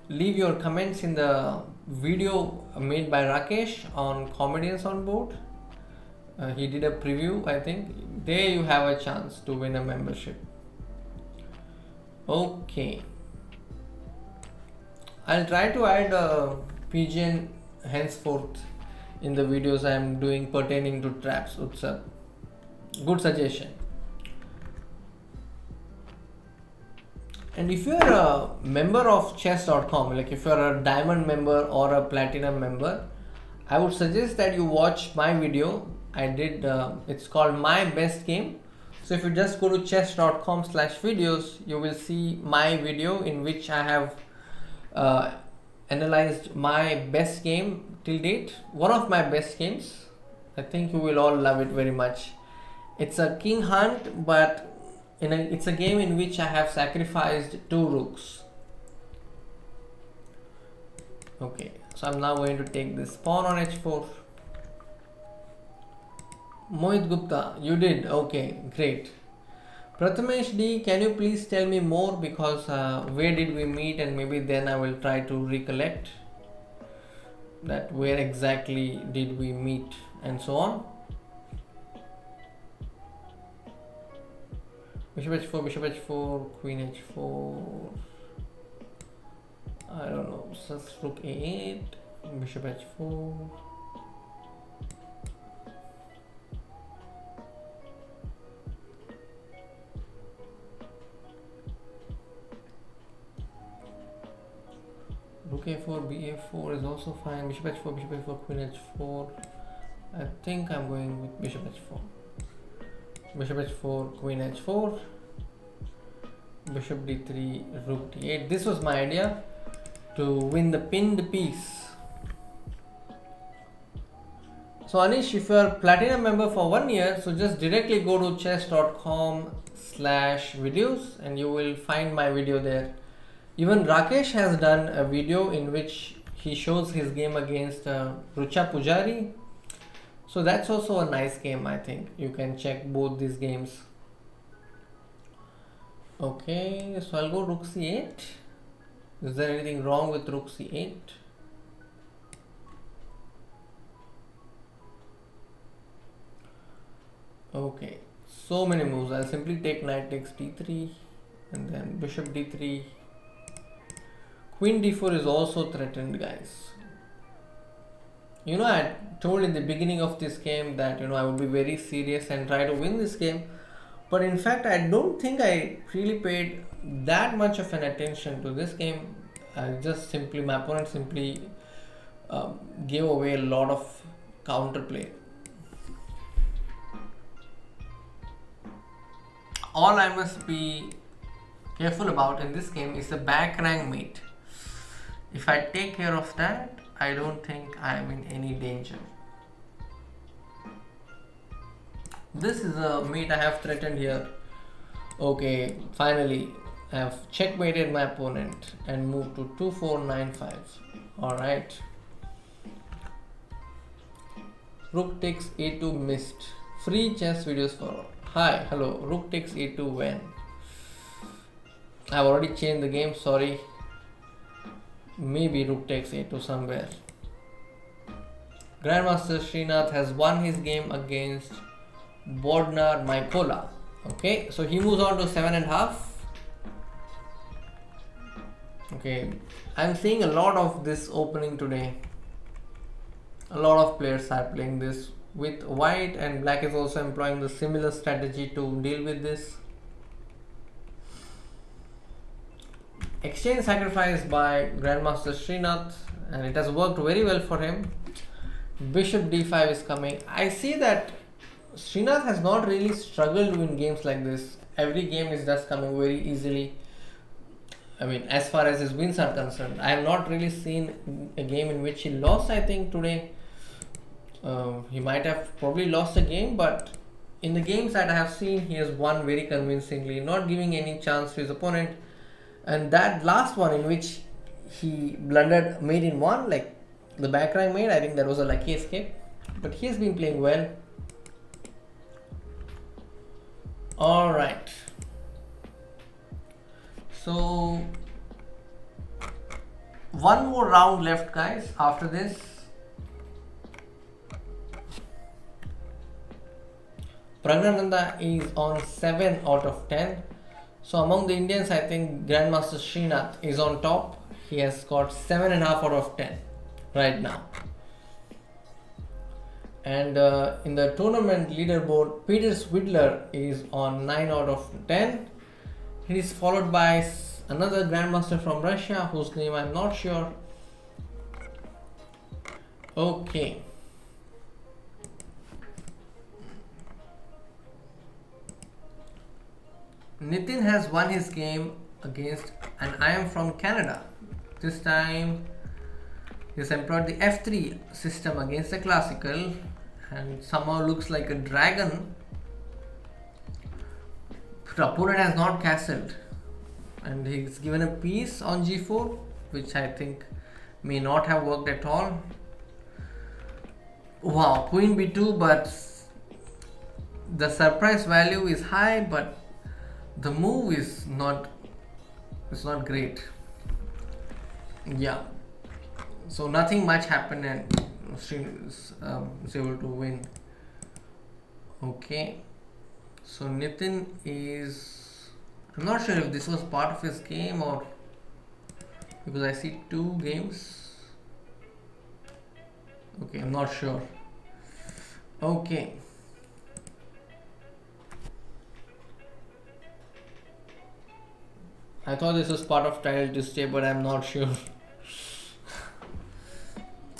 leave your comments in the video made by Rakesh on Comedians on Board. He did a preview, I think. There you have a chance to win a membership. Okay. I'll try to add a PGN henceforth in the videos I am doing pertaining to traps. Utsav. Good suggestion. And if you are a member of chess.com, like if you are a diamond member or a platinum member, I would suggest that you watch my video. I did, it's called My Best Game. So if you just go to chess.com/videos, you will see my video in which I have analyzed my best game till date. One of my best games. I think you will all love it very much. It's a king hunt, but it's a game in which I have sacrificed 2 rooks. Okay, so I'm now going to take this pawn on h4. Mohit Gupta, you did? Okay, great. Prathamesh D, can you please tell me more, because where did we meet, and maybe then I will try to recollect that where exactly did we meet and so on. Bishop h4, queen h4. I don't know, just rook a8, bishop h4. Rook a4, ba4 is also fine. Bishop h4, queen h4. I think I'm going with bishop h4. Bishop h4, queen h4. Bishop d3, rook d8. This was my idea to win the pinned piece. So Anish, if you are platinum member for 1 year, so just directly go to chess.com/videos and you will find my video there. Even Rakesh has done a video in which he shows his game against Rucha Pujari. So that's also a nice game, I think. You can check both these games. Okay, so I'll go rook c8. Is there anything wrong with rook c8? Okay, so many moves. I'll simply take knight takes d3 and then bishop d3. Queen d4 is also threatened, guys. You know, I told in the beginning of this game that I would be very serious and try to win this game. But in fact, I don't think I really paid that much of an attention to this game. My opponent simply gave away a lot of counterplay. All I must be careful about in this game is the back rank mate. If I take care of that, I don't think I am in any danger. This is a mate I have threatened here. Okay, finally I have checkmated my opponent and moved to 2495. Alright. Rook takes a2 missed. Free chess videos for all. Hi, hello. Rook takes a2 when? I've already changed the game, sorry. Maybe rook takes a2 somewhere. Grandmaster Srinath has won his game against Bodnar Mykola. Okay, so he moves on to 7.5. Okay, I'm seeing a lot of this opening today. A lot of players are playing this with white, and black is also employing the similar strategy to deal with this. Exchange sacrifice by Grandmaster Srinath, and it has worked very well for him. Bishop d5 is coming. I see that Srinath has not really struggled to win games like this. Every game is just coming very easily. I mean, as far as his wins are concerned, I have not really seen a game in which he lost. I think today he might have probably lost a game, but in the games that I have seen, he has won very convincingly, not giving any chance to his opponent. And that last one in which he blundered mate in one, like the back rank mate, I think that was a lucky escape. But he has been playing well. Alright. So, one more round left, guys, after this. Pragnananda is on 7 out of 10. So among the Indians, I think Grandmaster Srinath is on top. He has got 7.5 out of 10 right now. And in the tournament leaderboard, Peter Swidler is on 9 out of 10. He is followed by another Grandmaster from Russia, whose name I'm not sure. Okay. Nitin has won his game against, and I am from Canada. This time he has employed the F3 system against the classical and somehow looks like a dragon. The opponent has not castled and he's given a piece on g4, which I think may not have worked at all. Wow, queen b2, but the surprise value is high, but the move is not great. Yeah, so nothing much happened and Srinath is able to win. Okay, so Nitin is, I'm not sure if this was part of his game or, because I see 2 games. Okay, I'm not sure. Okay. I thought this was part of Title Tuesday, but I'm not sure.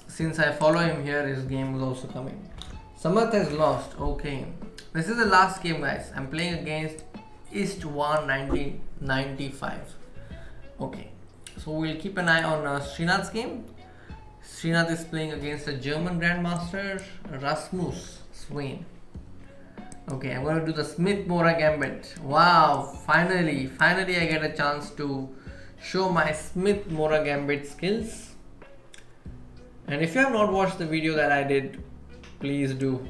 Since I follow him here, his game is also coming. Samath has lost. Okay. This is the last game, guys. I'm playing against Istvan 1995. Okay. So we'll keep an eye on Srinath's game. Srinath is playing against a German Grandmaster, Rasmus Swain. Okay, I'm going to do the Smith-Morra Gambit. Wow, finally I get a chance to show my Smith-Morra Gambit skills. And if you have not watched the video that I did, please do.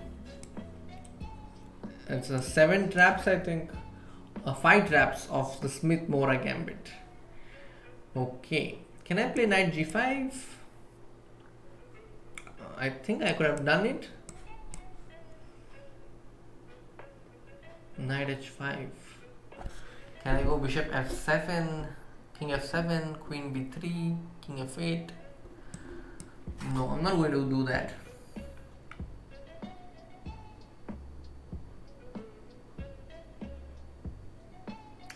It's 7 traps, I think. 5 traps of the Smith-Morra Gambit. Okay, can I play knight g5? I think I could have done it. Knight h5. Can I go bishop f7, king f7, queen b3, king f8? No, I'm not going to do that.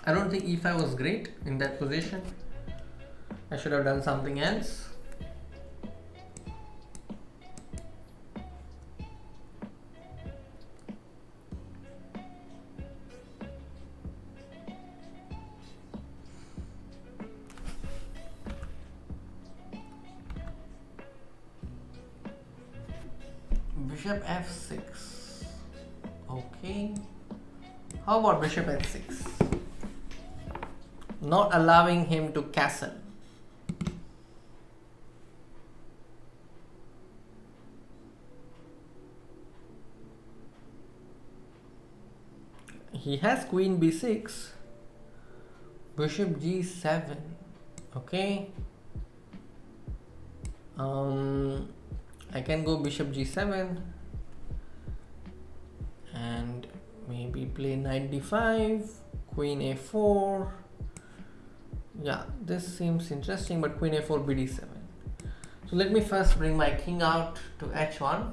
I don't think e5 was great in that position. I should have done something else. Bishop f6. Okay. How about bishop h6? Not allowing him to castle. He has queen b6, bishop g7. Okay. I can go bishop g7 and maybe play knight d5, queen a4. Yeah, this seems interesting, but queen a4, bd7. So let me first bring my king out to h1.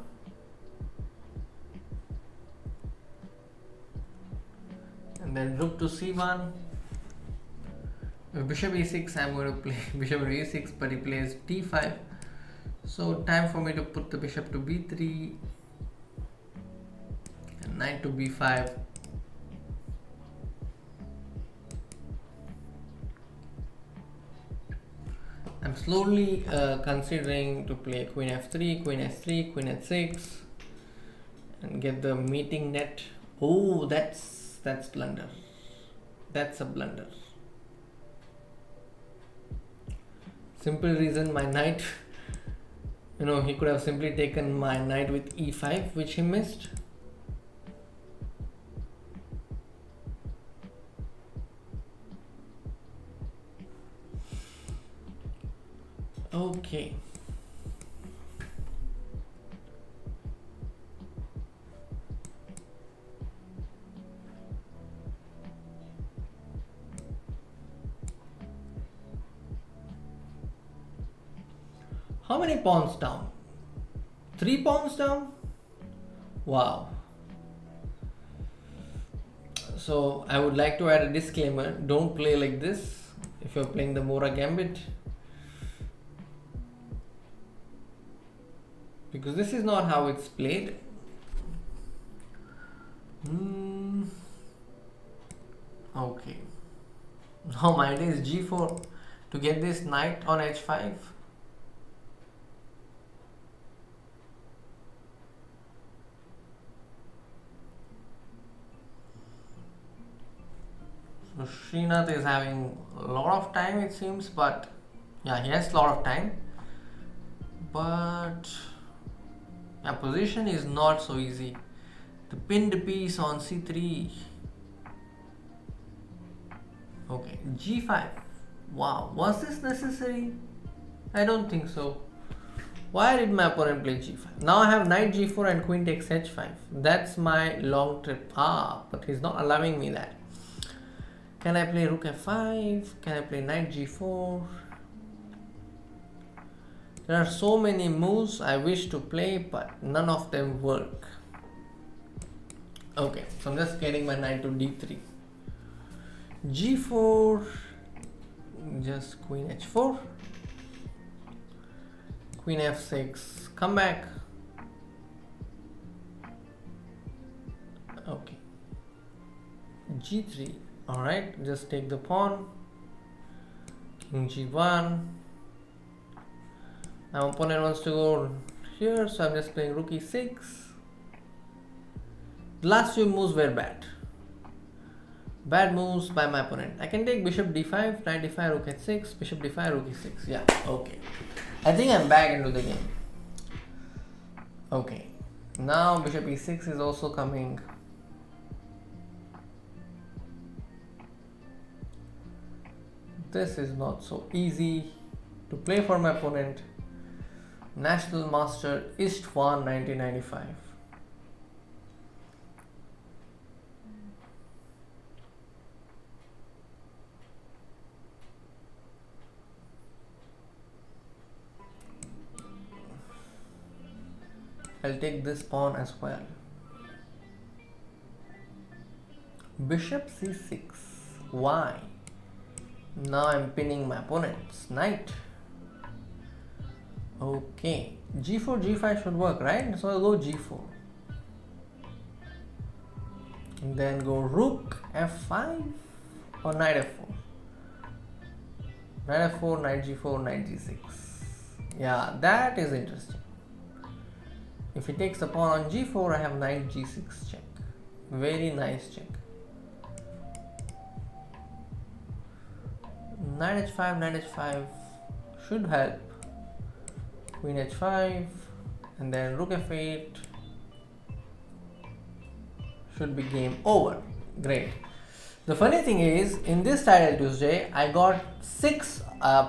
And then rook to c1. With bishop e6, I'm going to play bishop to e6, but he plays d5. So time for me to put the bishop to b3 and knight to b5. I'm slowly considering to play queen f3, queen s3, queen h6 and get the meeting net. Oh, that's blunder. That's a blunder. Simple reason, my knight, he could have simply taken my knight with e5, which he missed. Okay. How many pawns down? 3 pawns down? Wow. So I would like to add a disclaimer. Don't play like this if you're playing the Mora Gambit, because this is not how it's played. Okay. Now my idea is g4 to get this knight on h5. So Srinath is having a lot of time, it seems, but yeah, he has a lot of time. But yeah, position is not so easy. The pinned piece on c3. Okay, g5. Wow, was this necessary? I don't think so. Why did my opponent play g5? Now I have knight g4 and queen takes h5. That's my long trip. But he's not allowing me that. Can I play rook f5? Can I play knight g4? There are so many moves I wish to play, but none of them work. Okay, so I'm just getting my knight to d3. g4, just queen h4. Queen f6, come back. Okay. g3. Alright, just take the pawn. King g1. My opponent wants to go here, so I'm just playing rook e6. The last few moves were bad. Bad moves by my opponent. I can take bishop d5, knight d5, rook h6, bishop d5, rook e6. Yeah, okay. I think I'm back into the game. Okay. Now bishop e6 is also coming. This is not so easy to play for my opponent. National Master Istvan 1995. I'll take this pawn as well. Bishop c6. Why? Now I'm pinning my opponent's knight. Okay, g4, g5 should work, right? So I'll go g4. And then go rook f5 or knight f4. Knight f4, knight g4, knight g6. Yeah, that is interesting. If he takes the pawn on g4, I have knight g6 check. Very nice check. Knight h5 should help. Queen h5 and then rook f8 should be game over. Great. The funny thing is, in this Title Tuesday, I got 6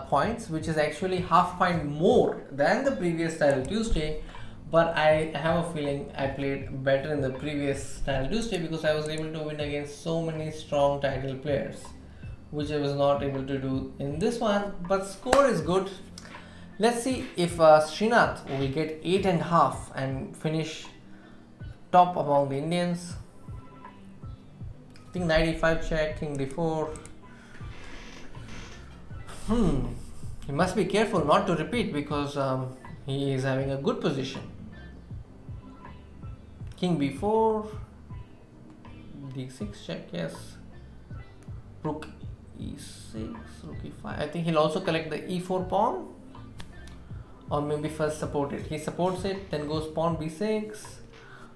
points, which is actually half point more than the previous Title Tuesday. But I have a feeling I played better in the previous Title Tuesday because I was able to win against so many strong title players, which I was not able to do in this one. But score is good. Let's see if Srinath will get 8.5 and finish top among the Indians. I think knight e5 check, king d4. He must be careful not to repeat because he is having a good position. King b4, d6 check, yes. Rook e6, rook e5. I think he'll also collect the e4 pawn, or maybe first support it. He supports it, then goes pawn b6.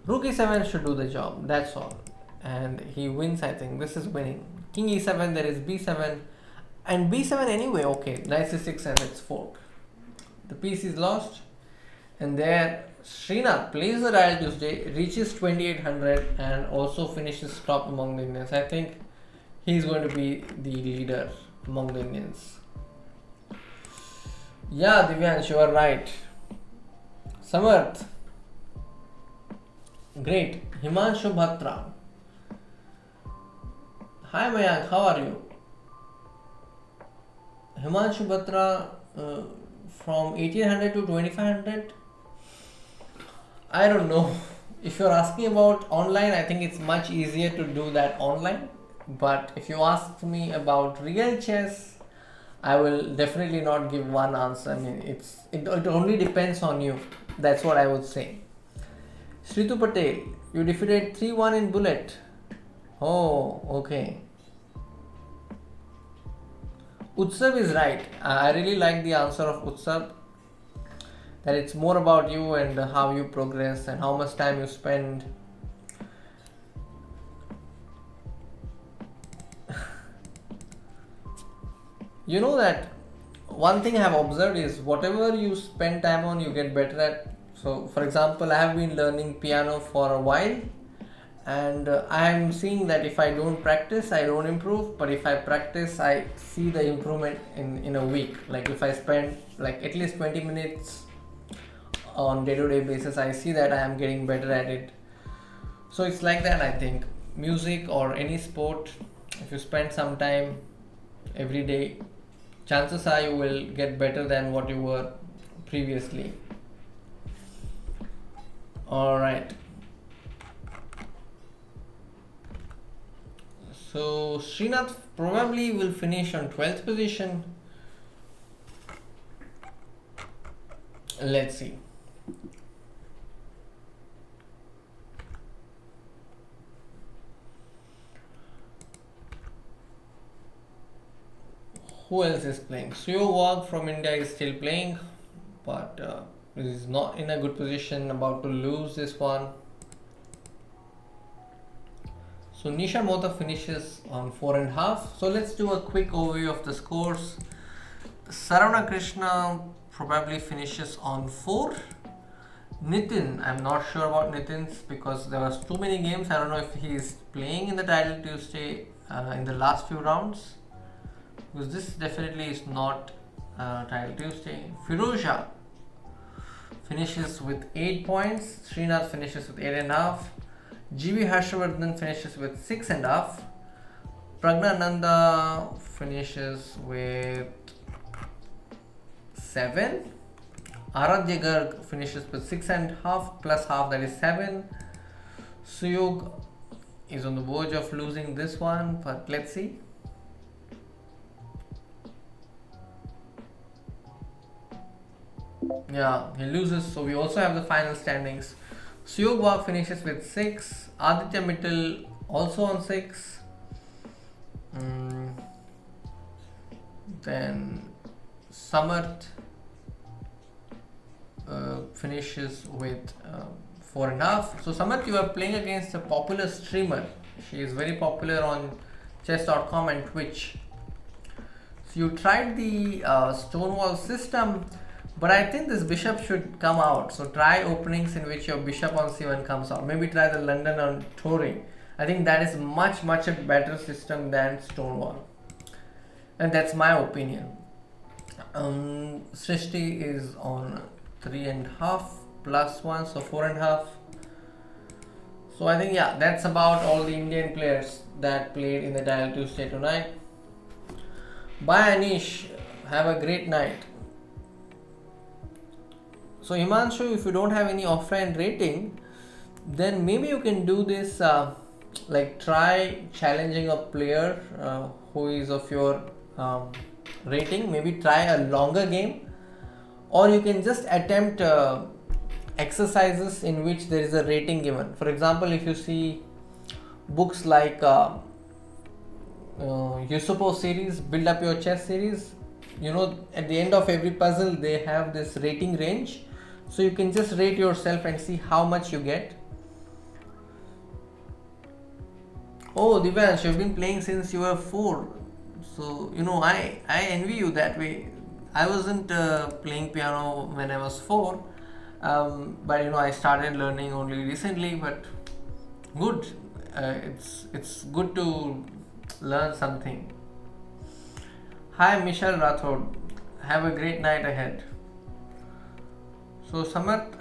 Rook e7 should do the job, that's all. And he wins, I think. This is winning. King e7, there is b7. And b7 anyway, okay. Knight c6 and it's fork. The piece is lost. And there, Srinath plays the Title Tuesday, reaches 2800 and also finishes top among the Indians. I think he's going to be the leader among the Indians. Yeah, Divyansh, you are right. Samarth. Great. Himanshu Bhatra. Hi Mayank, how are you? Himanshu Bhatra from 1800 to 2500. I don't know. If you're asking about online, I think it's much easier to do that online. But if you ask me about real chess, I will definitely not give one answer. I mean, it only depends on you. That's what I would say. Shritu Patel, you defeated 3-1 in Bullet. Oh, okay. Utsav is right. I really like the answer of Utsav. That it's more about you and how you progress and how much time you spend. You know that one thing I have observed is whatever you spend time on, you get better at. So, for example, I have been learning piano for a while, and I am seeing that if I don't practice, I don't improve. But if I practice, I see the improvement in a week. Like if I spend like at least 20 minutes on day-to-day basis, I see that I am getting better at it. So it's like that. I think music or any sport, if you spend some time every day, chances are you will get better than what you were previously. All right. So Srinath probably will finish on 12th position. Let's see. Who else is playing? Suyo Wag from India is still playing, but is not in a good position, about to lose this one. So Nisha Mota finishes on 4.5. So let's do a quick overview of the scores. Saravana Krishna probably finishes on 4. Nitin, I'm not sure about Nitin's because there was too many games. I don't know if he is playing in the Title Tuesday in the last few rounds, because this definitely is not Title Tuesday. Firoja finishes with 8 points. Srinath finishes with 8.5. GB Harshvardhan finishes with 6.5. Pragnananda finishes with 7. Aradhya finishes with 6.5 plus half, that is 7. Suyog is on the verge of losing this one, but let's see. Yeah, he loses, so we also have the final standings. Suyog finishes with 6. Aditya Mittal also on 6. Then Samarth finishes with 4.5. So Samarth, you are playing against a popular streamer. She is very popular on chess.com and Twitch. So you tried the Stonewall system, but I think this bishop should come out. So try openings in which your bishop on c1 comes out. Maybe try the London on Torre. I think that is much a better system than Stonewall. And that's my opinion. Srishti is on 3.5 plus 1, so 4.5. So I think, yeah, that's about all the Indian players that played in the Dial Tuesday tonight. Bye Anish, have a great night. So Himanshu, if you don't have any offline rating, then maybe you can do this, like try challenging a player who is of your rating. Maybe try a longer game, or you can just attempt exercises in which there is a rating given. For example, if you see books like Yusupo series, Build Up Your Chess series, at the end of every puzzle they have this rating range, so you can just rate yourself and see how much you get. Oh Divyansh, you've been playing since you were 4, so I envy you that way. I wasn't playing piano when I was 4, but I started learning only recently. But good, it's good to learn something. Hi Michelle Rathod, have a great night ahead. So Samarth,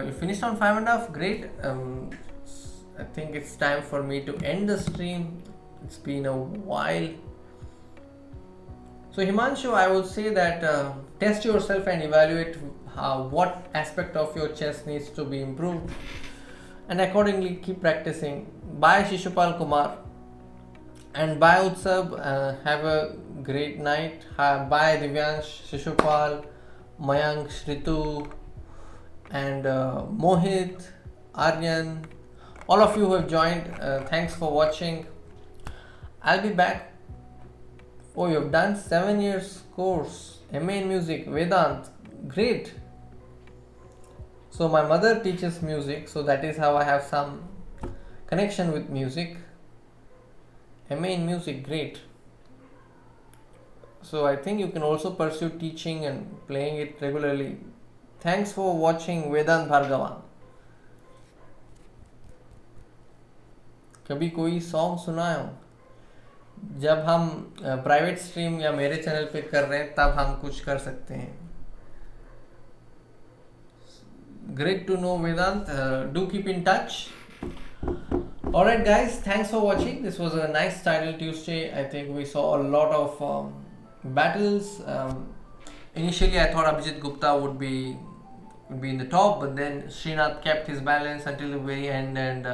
you finished on 5.5, great. I think it's time for me to end the stream. It's been a while. So Himanshu, I would say that test yourself and evaluate what aspect of your chess needs to be improved, and accordingly keep practicing. Bye Shishupal Kumar, and bye Utsav, have a great night. Bye Divyansh, Shishupal, Mayank, Shritu, and Mohit, Aryan, all of you who have joined. Thanks for watching. I'll be back. Oh, you have done 7 years course, MA in music, Vedant, great. So my mother teaches music, so that is how I have some connection with music. MA in music, great. So I think you can also pursue teaching and playing it regularly. Thanks for watching Vedant Bhargavan. कभी कोई song सुनाओ? जब हम private stream या मेरे channel पे कर रहे हैं तब हम कुछ कर सकते हैं. Great to know Vedant. Do keep in touch. Alright guys, thanks for watching. This was a nice title Tuesday. I think we saw a lot of battles. Initially I thought Abhijeet Gupta would be in the top, but then Srinath kept his balance until the very end and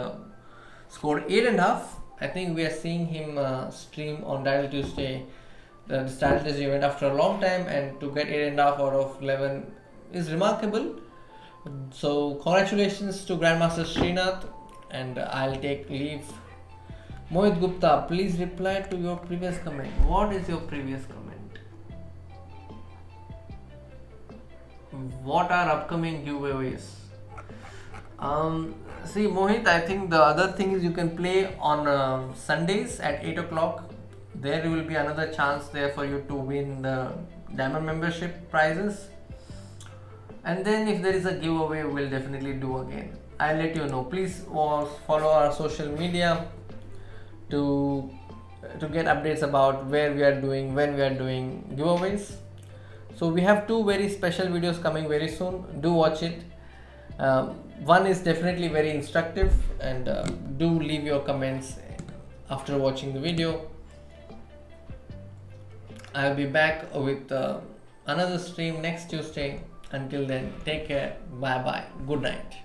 scored 8.5. I think we are seeing him stream on Dial Tuesday, the strategy event, after a long time, and to get 8.5 out of 11 is remarkable. So congratulations to Grandmaster Srinath, and I'll take leave. Mohit Gupta, please reply to your previous comment. What is your previous comment? What are upcoming giveaways? See Mohit, I think the other thing is you can play on Sundays at 8 o'clock. There will be another chance there for you to win the Diamond membership prizes. And then if there is a giveaway, we'll definitely do again. I'll let you know. Please follow our social media to get updates about where we are doing, when we are doing giveaways. So we have 2 very special videos coming very soon. Do watch it. One is definitely very instructive, and do leave your comments after watching the video. I'll be back with another stream next Tuesday. Until then, take care. Bye bye. Good night.